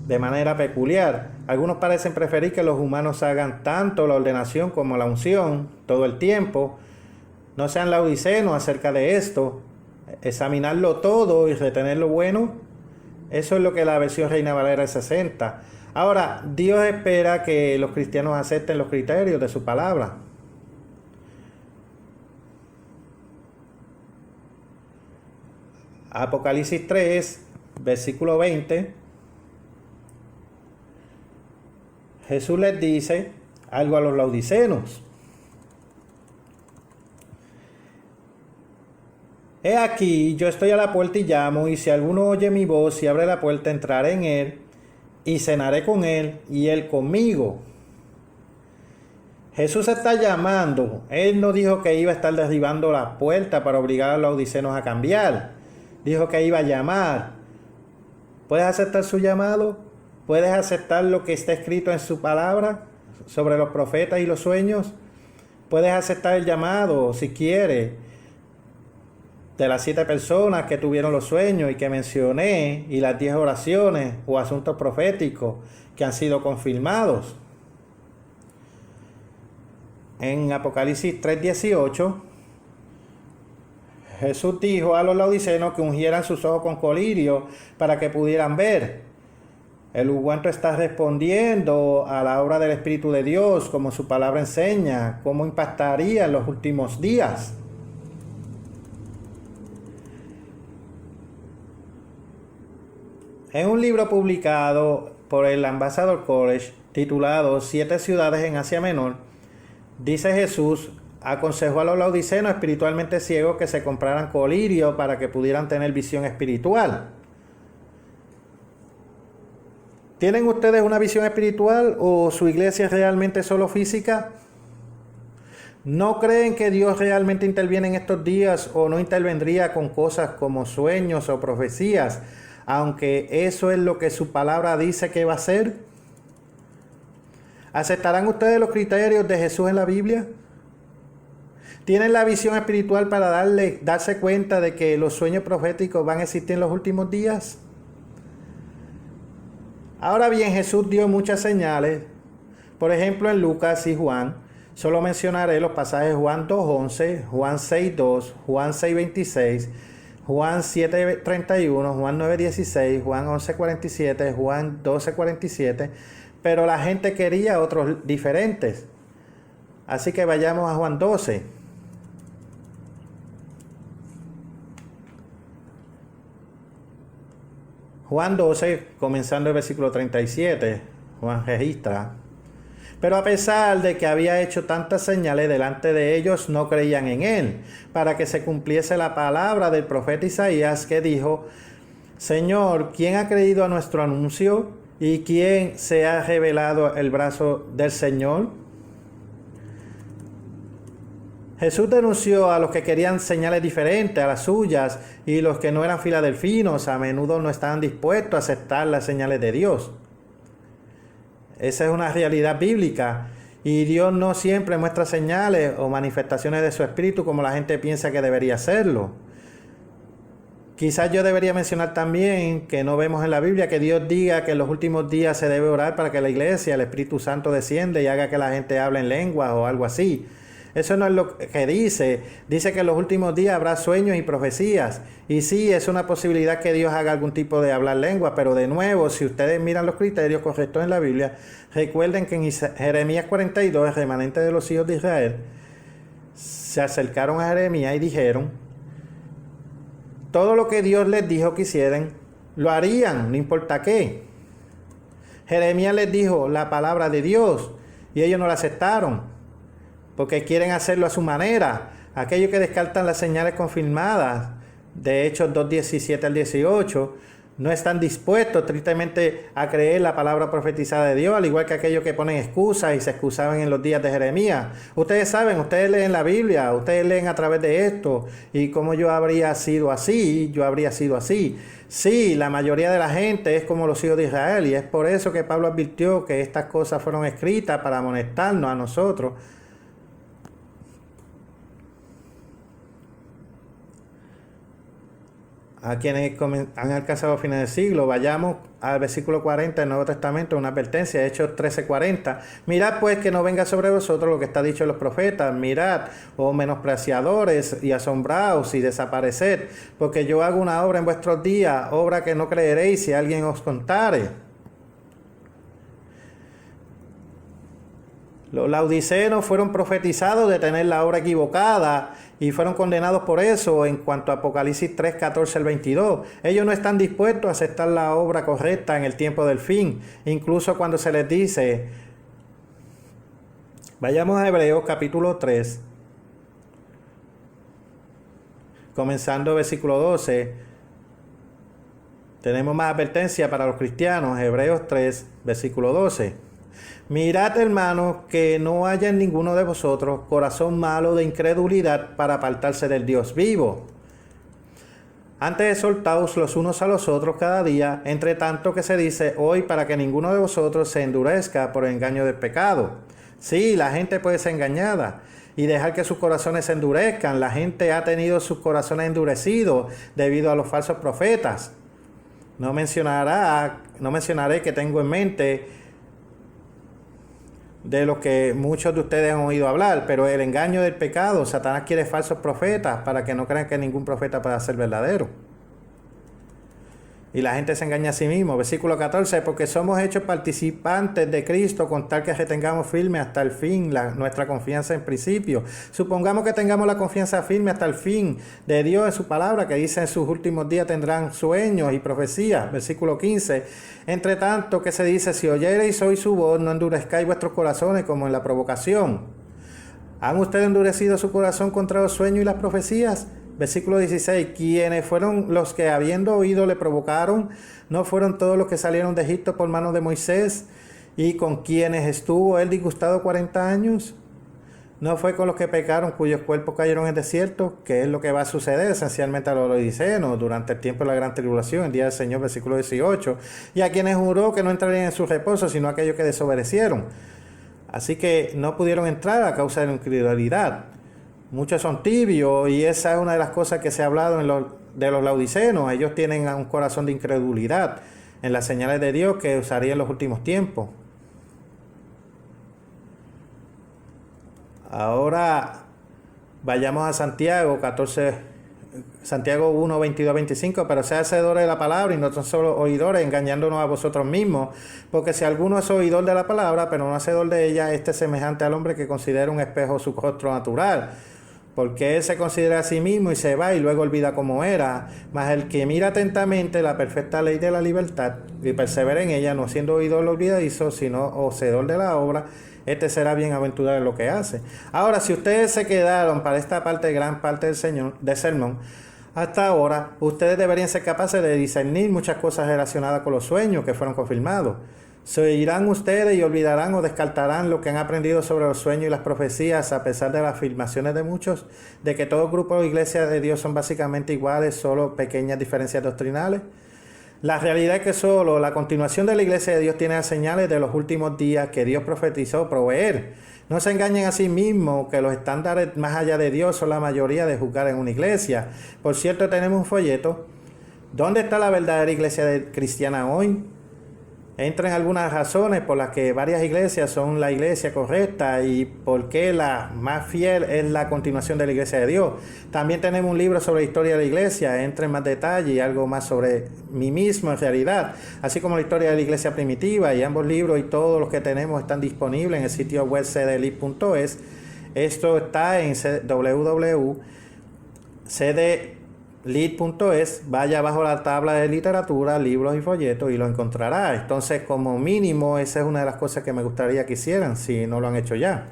de manera peculiar. Algunos parecen preferir que los humanos hagan tanto la ordenación como la unción todo el tiempo. No sean laodicenos acerca de esto. Examinarlo todo y retener lo bueno. Eso es lo que la versión Reina Valera 60. Ahora, Dios espera que los cristianos acepten los criterios de su palabra. Apocalipsis 3, versículo 20. Jesús les dice algo a los laodicenos. He aquí, yo estoy a la puerta y llamo, y si alguno oye mi voz y abre la puerta, entraré en él, y cenaré con él, y él conmigo. Jesús está llamando. Él no dijo que iba a estar derribando la puerta para obligar a los laodicenos a cambiar. Dijo que iba a llamar. ¿Puedes aceptar su llamado? ¿Puedes aceptar lo que está escrito en su palabra sobre los profetas y los sueños? ¿Puedes aceptar el llamado, si quieres, de las 7 personas que tuvieron los sueños y que mencioné, y las 10 oraciones o asuntos proféticos que han sido confirmados? En Apocalipsis 3:18, Jesús dijo a los laodicenos que ungieran sus ojos con colirio para que pudieran ver. El ungüento está respondiendo a la obra del Espíritu de Dios, como su palabra enseña, cómo impactaría en los últimos días. En un libro publicado por el Ambassador College, titulado 7 ciudades en Asia Menor, dice Jesús aconsejó a los laodicenos espiritualmente ciegos que se compraran colirio para que pudieran tener visión espiritual. ¿Tienen ustedes una visión espiritual o su iglesia es realmente solo física? ¿No creen que Dios realmente interviene en estos días o no intervendría con cosas como sueños o profecías, aunque eso es lo que su palabra dice que va a hacer? ¿Aceptarán ustedes los criterios de Jesús en la Biblia? ¿Tienen la visión espiritual para darse cuenta de que los sueños proféticos van a existir en los últimos días? Ahora bien, Jesús dio muchas señales. Por ejemplo, en Lucas y Juan, solo mencionaré los pasajes Juan 2:11, Juan 6:2, Juan 6:26, Juan 7:31, Juan 9:16, Juan 11:47, Juan 12:47, pero la gente quería otros diferentes. Así que vayamos a Juan 12. Juan 12, comenzando el versículo 37, Juan registra: pero a pesar de que había hecho tantas señales delante de ellos, no creían en él, para que se cumpliese la palabra del profeta Isaías, que dijo: Señor, ¿quién ha creído a nuestro anuncio? ¿Y quién se ha revelado el brazo del Señor? Jesús denunció a los que querían señales diferentes a las suyas, y los que no eran filadelfinos a menudo no estaban dispuestos a aceptar las señales de Dios. Esa es una realidad bíblica, y Dios no siempre muestra señales o manifestaciones de su espíritu como la gente piensa que debería hacerlo. Quizás yo debería mencionar también que no vemos en la Biblia que Dios diga que en los últimos días se debe orar para que la iglesia, el Espíritu Santo descienda y haga que la gente hable en lenguas o algo así. Eso no es lo que dice. Dice que en los últimos días habrá sueños y profecías. Y sí, es una posibilidad que Dios haga algún tipo de hablar lengua, pero de nuevo, si ustedes miran los criterios correctos en la Biblia, recuerden que en Jeremías 42, el remanente de los hijos de Israel se acercaron a Jeremías y dijeron: todo lo que Dios les dijo que hicieran, lo harían, no importa qué. Jeremías les dijo la palabra de Dios y ellos no la aceptaron, porque quieren hacerlo a su manera. Aquellos que descartan las señales confirmadas, de Hechos 2:17 al 18, no están dispuestos tristemente a creer la palabra profetizada de Dios, al igual que aquellos que ponen excusas y se excusaban en los días de Jeremías. Ustedes saben, ustedes leen la Biblia, ustedes leen a través de esto, y como yo habría sido así, yo habría sido así. Sí, la mayoría de la gente es como los hijos de Israel, y es por eso que Pablo advirtió que estas cosas fueron escritas para amonestarnos a nosotros. A quienes han alcanzado fines del siglo. Vayamos al versículo 40 del Nuevo Testamento, una advertencia, Hechos 13:40. Mirad pues que no venga sobre vosotros lo que está dicho en los profetas. Mirad, oh menospreciadores, y asombraos y desapareced, porque yo hago una obra en vuestros días, obra que no creeréis si alguien os contare. Los laodiceos fueron profetizados de tener la obra equivocada y fueron condenados por eso en cuanto a Apocalipsis 3:14 al 22. Ellos no están dispuestos a aceptar la obra correcta en el tiempo del fin, incluso cuando se les dice. Vayamos a Hebreos capítulo 3. comenzando versículo 12, tenemos más advertencia para los cristianos. Hebreos 3, versículo 12. Mirad, hermanos, que no haya en ninguno de vosotros corazón malo de incredulidad para apartarse del Dios vivo. Antes exhortaos los unos a los otros cada día, entre tanto que se dice hoy, para que ninguno de vosotros se endurezca por el engaño del pecado. Sí, la gente puede ser engañada y dejar que sus corazones se endurezcan. La gente ha tenido sus corazones endurecidos debido a los falsos profetas. No mencionaré que tengo en mente de lo que muchos de ustedes han oído hablar, pero el engaño del pecado, Satanás quiere falsos profetas para que no crean que ningún profeta pueda ser verdadero. Y la gente se engaña a sí mismo. Versículo 14, porque somos hechos participantes de Cristo con tal que retengamos firme hasta el fin nuestra confianza en principio. Supongamos que tengamos la confianza firme hasta el fin de Dios en su palabra, que dice en sus últimos días tendrán sueños y profecías. Versículo 15, entre tanto que se dice, si oyereis hoy su voz, no endurezcáis vuestros corazones como en la provocación. ¿Han ustedes endurecido su corazón contra los sueños y las profecías? Versículo 16, quienes fueron los que habiendo oído le provocaron, no fueron todos los que salieron de Egipto por mano de Moisés, y con quienes estuvo él disgustado 40 años. No fue con los que pecaron, cuyos cuerpos cayeron en el desierto, que es lo que va a suceder esencialmente a los laodicenos durante el tiempo de la gran tribulación, el día del Señor, versículo 18, y a quienes juró que no entrarían en su reposo, sino a aquellos que desobedecieron. Así que no pudieron entrar a causa de la incredulidad. Muchos son tibios y esa es una de las cosas que se ha hablado de los laodicenos. Ellos tienen un corazón de incredulidad en las señales de Dios que usaría en los últimos tiempos. Ahora vayamos a Santiago 1, 22, 25, pero sea hacedores de la palabra y no son solo oidores, engañándonos a vosotros mismos, porque si alguno es oidor de la palabra, pero no hacedor de ella, este es semejante al hombre que considera un espejo su rostro natural, porque él se considera a sí mismo y se va y luego olvida cómo era, mas el que mira atentamente la perfecta ley de la libertad y persevera en ella, no siendo oidor olvidadizo, sino hacedor de la obra, este será bienaventurado en lo que hace. Ahora, si ustedes se quedaron para esta parte, gran parte del sermón, hasta ahora, ustedes deberían ser capaces de discernir muchas cosas relacionadas con los sueños que fueron confirmados. Se oirán ustedes y olvidarán o descartarán lo que han aprendido sobre los sueños y las profecías, a pesar de las afirmaciones de muchos, de que todo grupo de iglesias de Dios son básicamente iguales, solo pequeñas diferencias doctrinales. La realidad es que solo la continuación de la iglesia de Dios tiene las señales de los últimos días que Dios profetizó proveer. No se engañen a sí mismos que los estándares más allá de Dios son la mayoría de juzgar en una iglesia. Por cierto, tenemos un folleto. ¿Dónde está la verdadera iglesia cristiana hoy? Entran algunas razones por las que varias iglesias son la iglesia correcta y por qué la más fiel es la continuación de la iglesia de Dios. También tenemos un libro sobre la historia de la iglesia, entra en más detalle y algo más sobre mí mismo en realidad, así como la historia de la iglesia primitiva, y ambos libros y todos los que tenemos están disponibles en el sitio web cdlit.es. Esto está en www.cdlit.es. Vaya bajo la tabla de literatura, libros y folletos y lo encontrará. Entonces, como mínimo, esa es una de las cosas que me gustaría que hicieran si no lo han hecho ya.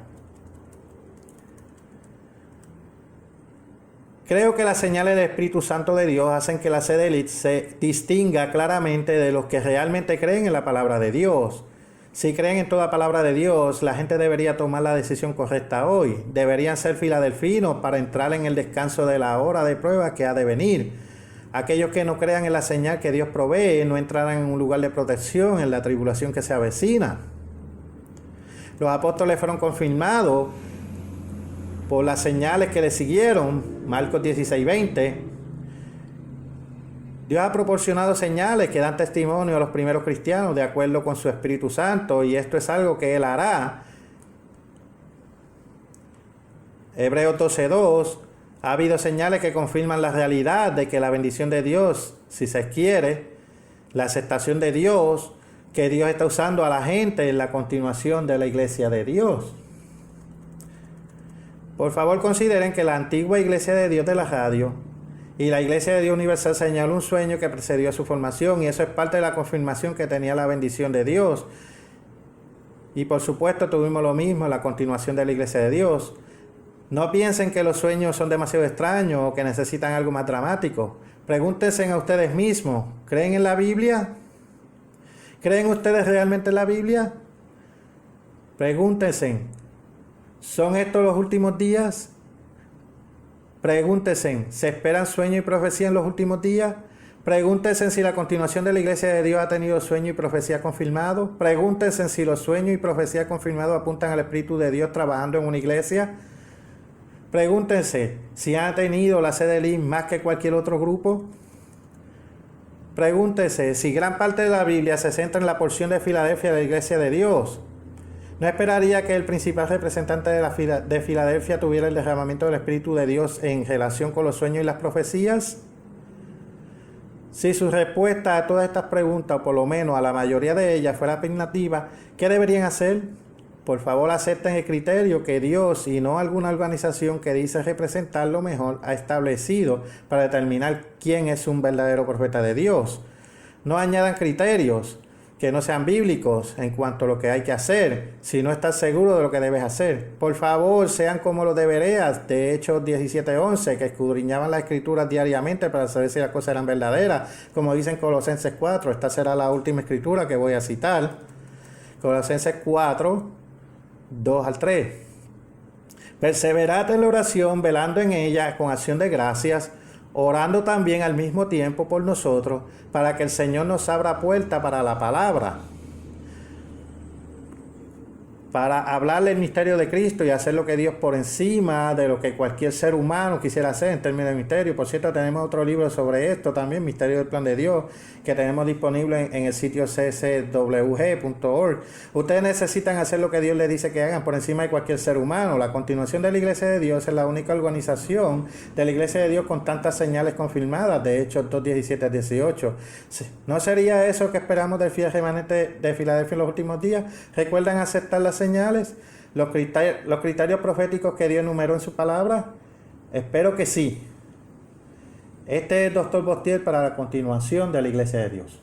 Creo que las señales del Espíritu Santo de Dios hacen que la CDLIT se distinga claramente de los que realmente creen en la palabra de Dios. Si creen en toda palabra de Dios, la gente debería tomar la decisión correcta hoy. Deberían ser filadelfinos para entrar en el descanso de la hora de prueba que ha de venir. Aquellos que no crean en la señal que Dios provee no entrarán en un lugar de protección en la tribulación que se avecina. Los apóstoles fueron confirmados por las señales que le siguieron. Marcos 16, 20. Dios ha proporcionado señales que dan testimonio a los primeros cristianos de acuerdo con su Espíritu Santo, y esto es algo que Él hará. Hebreos 12:2. Ha habido señales que confirman la realidad de que la bendición de Dios, si se quiere, la aceptación de Dios, que Dios está usando a la gente en la continuación de la iglesia de Dios. Por favor, consideren que la antigua iglesia de Dios de la radio y la Iglesia de Dios Universal señaló un sueño que precedió a su formación, y eso es parte de la confirmación que tenía la bendición de Dios. Y por supuesto tuvimos lo mismo en la continuación de la Iglesia de Dios. No piensen que los sueños son demasiado extraños o que necesitan algo más dramático. Pregúntense a ustedes mismos, ¿creen en la Biblia? ¿Creen ustedes realmente en la Biblia? Pregúntense, ¿son estos los últimos días? Pregúntense, ¿se esperan sueño y profecía en los últimos días? Pregúntense si la continuación de la Iglesia de Dios ha tenido sueño y profecía confirmado. Pregúntense si los sueños y profecía confirmados apuntan al Espíritu de Dios trabajando en una iglesia. Pregúntense si han tenido la CDLIM más que cualquier otro grupo. Pregúntense si gran parte de la Biblia se centra en la porción de Filadelfia de la Iglesia de Dios. ¿No esperaría que el principal representante de Filadelfia tuviera el derramamiento del Espíritu de Dios en relación con los sueños y las profecías? Si su respuesta a todas estas preguntas, o por lo menos a la mayoría de ellas, fuera afirmativa, ¿qué deberían hacer? Por favor, acepten el criterio que Dios y no alguna organización que dice representar lo mejor ha establecido para determinar quién es un verdadero profeta de Dios. No añadan criterios que no sean bíblicos en cuanto a lo que hay que hacer, si no estás seguro de lo que debes hacer. Por favor, sean como los de Bereas, de Hechos 17:11, que escudriñaban las escrituras diariamente para saber si las cosas eran verdaderas, como dicen Colosenses 4. Esta será la última escritura que voy a citar. Colosenses 4, 2 al 3. Perseverad en la oración, velando en ella con acción de gracias, orando también al mismo tiempo por nosotros, para que el Señor nos abra puerta para la palabra, para hablarle el misterio de Cristo y hacer lo que Dios por encima de lo que cualquier ser humano quisiera hacer en términos de misterio. Por cierto, tenemos otro libro sobre esto también, Misterio del Plan de Dios, que tenemos disponible en el sitio cswg.org. Ustedes necesitan hacer lo que Dios les dice que hagan por encima de cualquier ser humano. La continuación de la Iglesia de Dios es la única organización de la Iglesia de Dios con tantas señales confirmadas, de Hechos 2, 17 al 18. ¿No sería eso que esperamos del fiel remanente de Filadelfia en los últimos días? ¿Recuerdan aceptar las señales, los criterios proféticos que Dios enumeró en su palabra? Espero que sí. Este es el Dr. Bostier para la continuación de la Iglesia de Dios.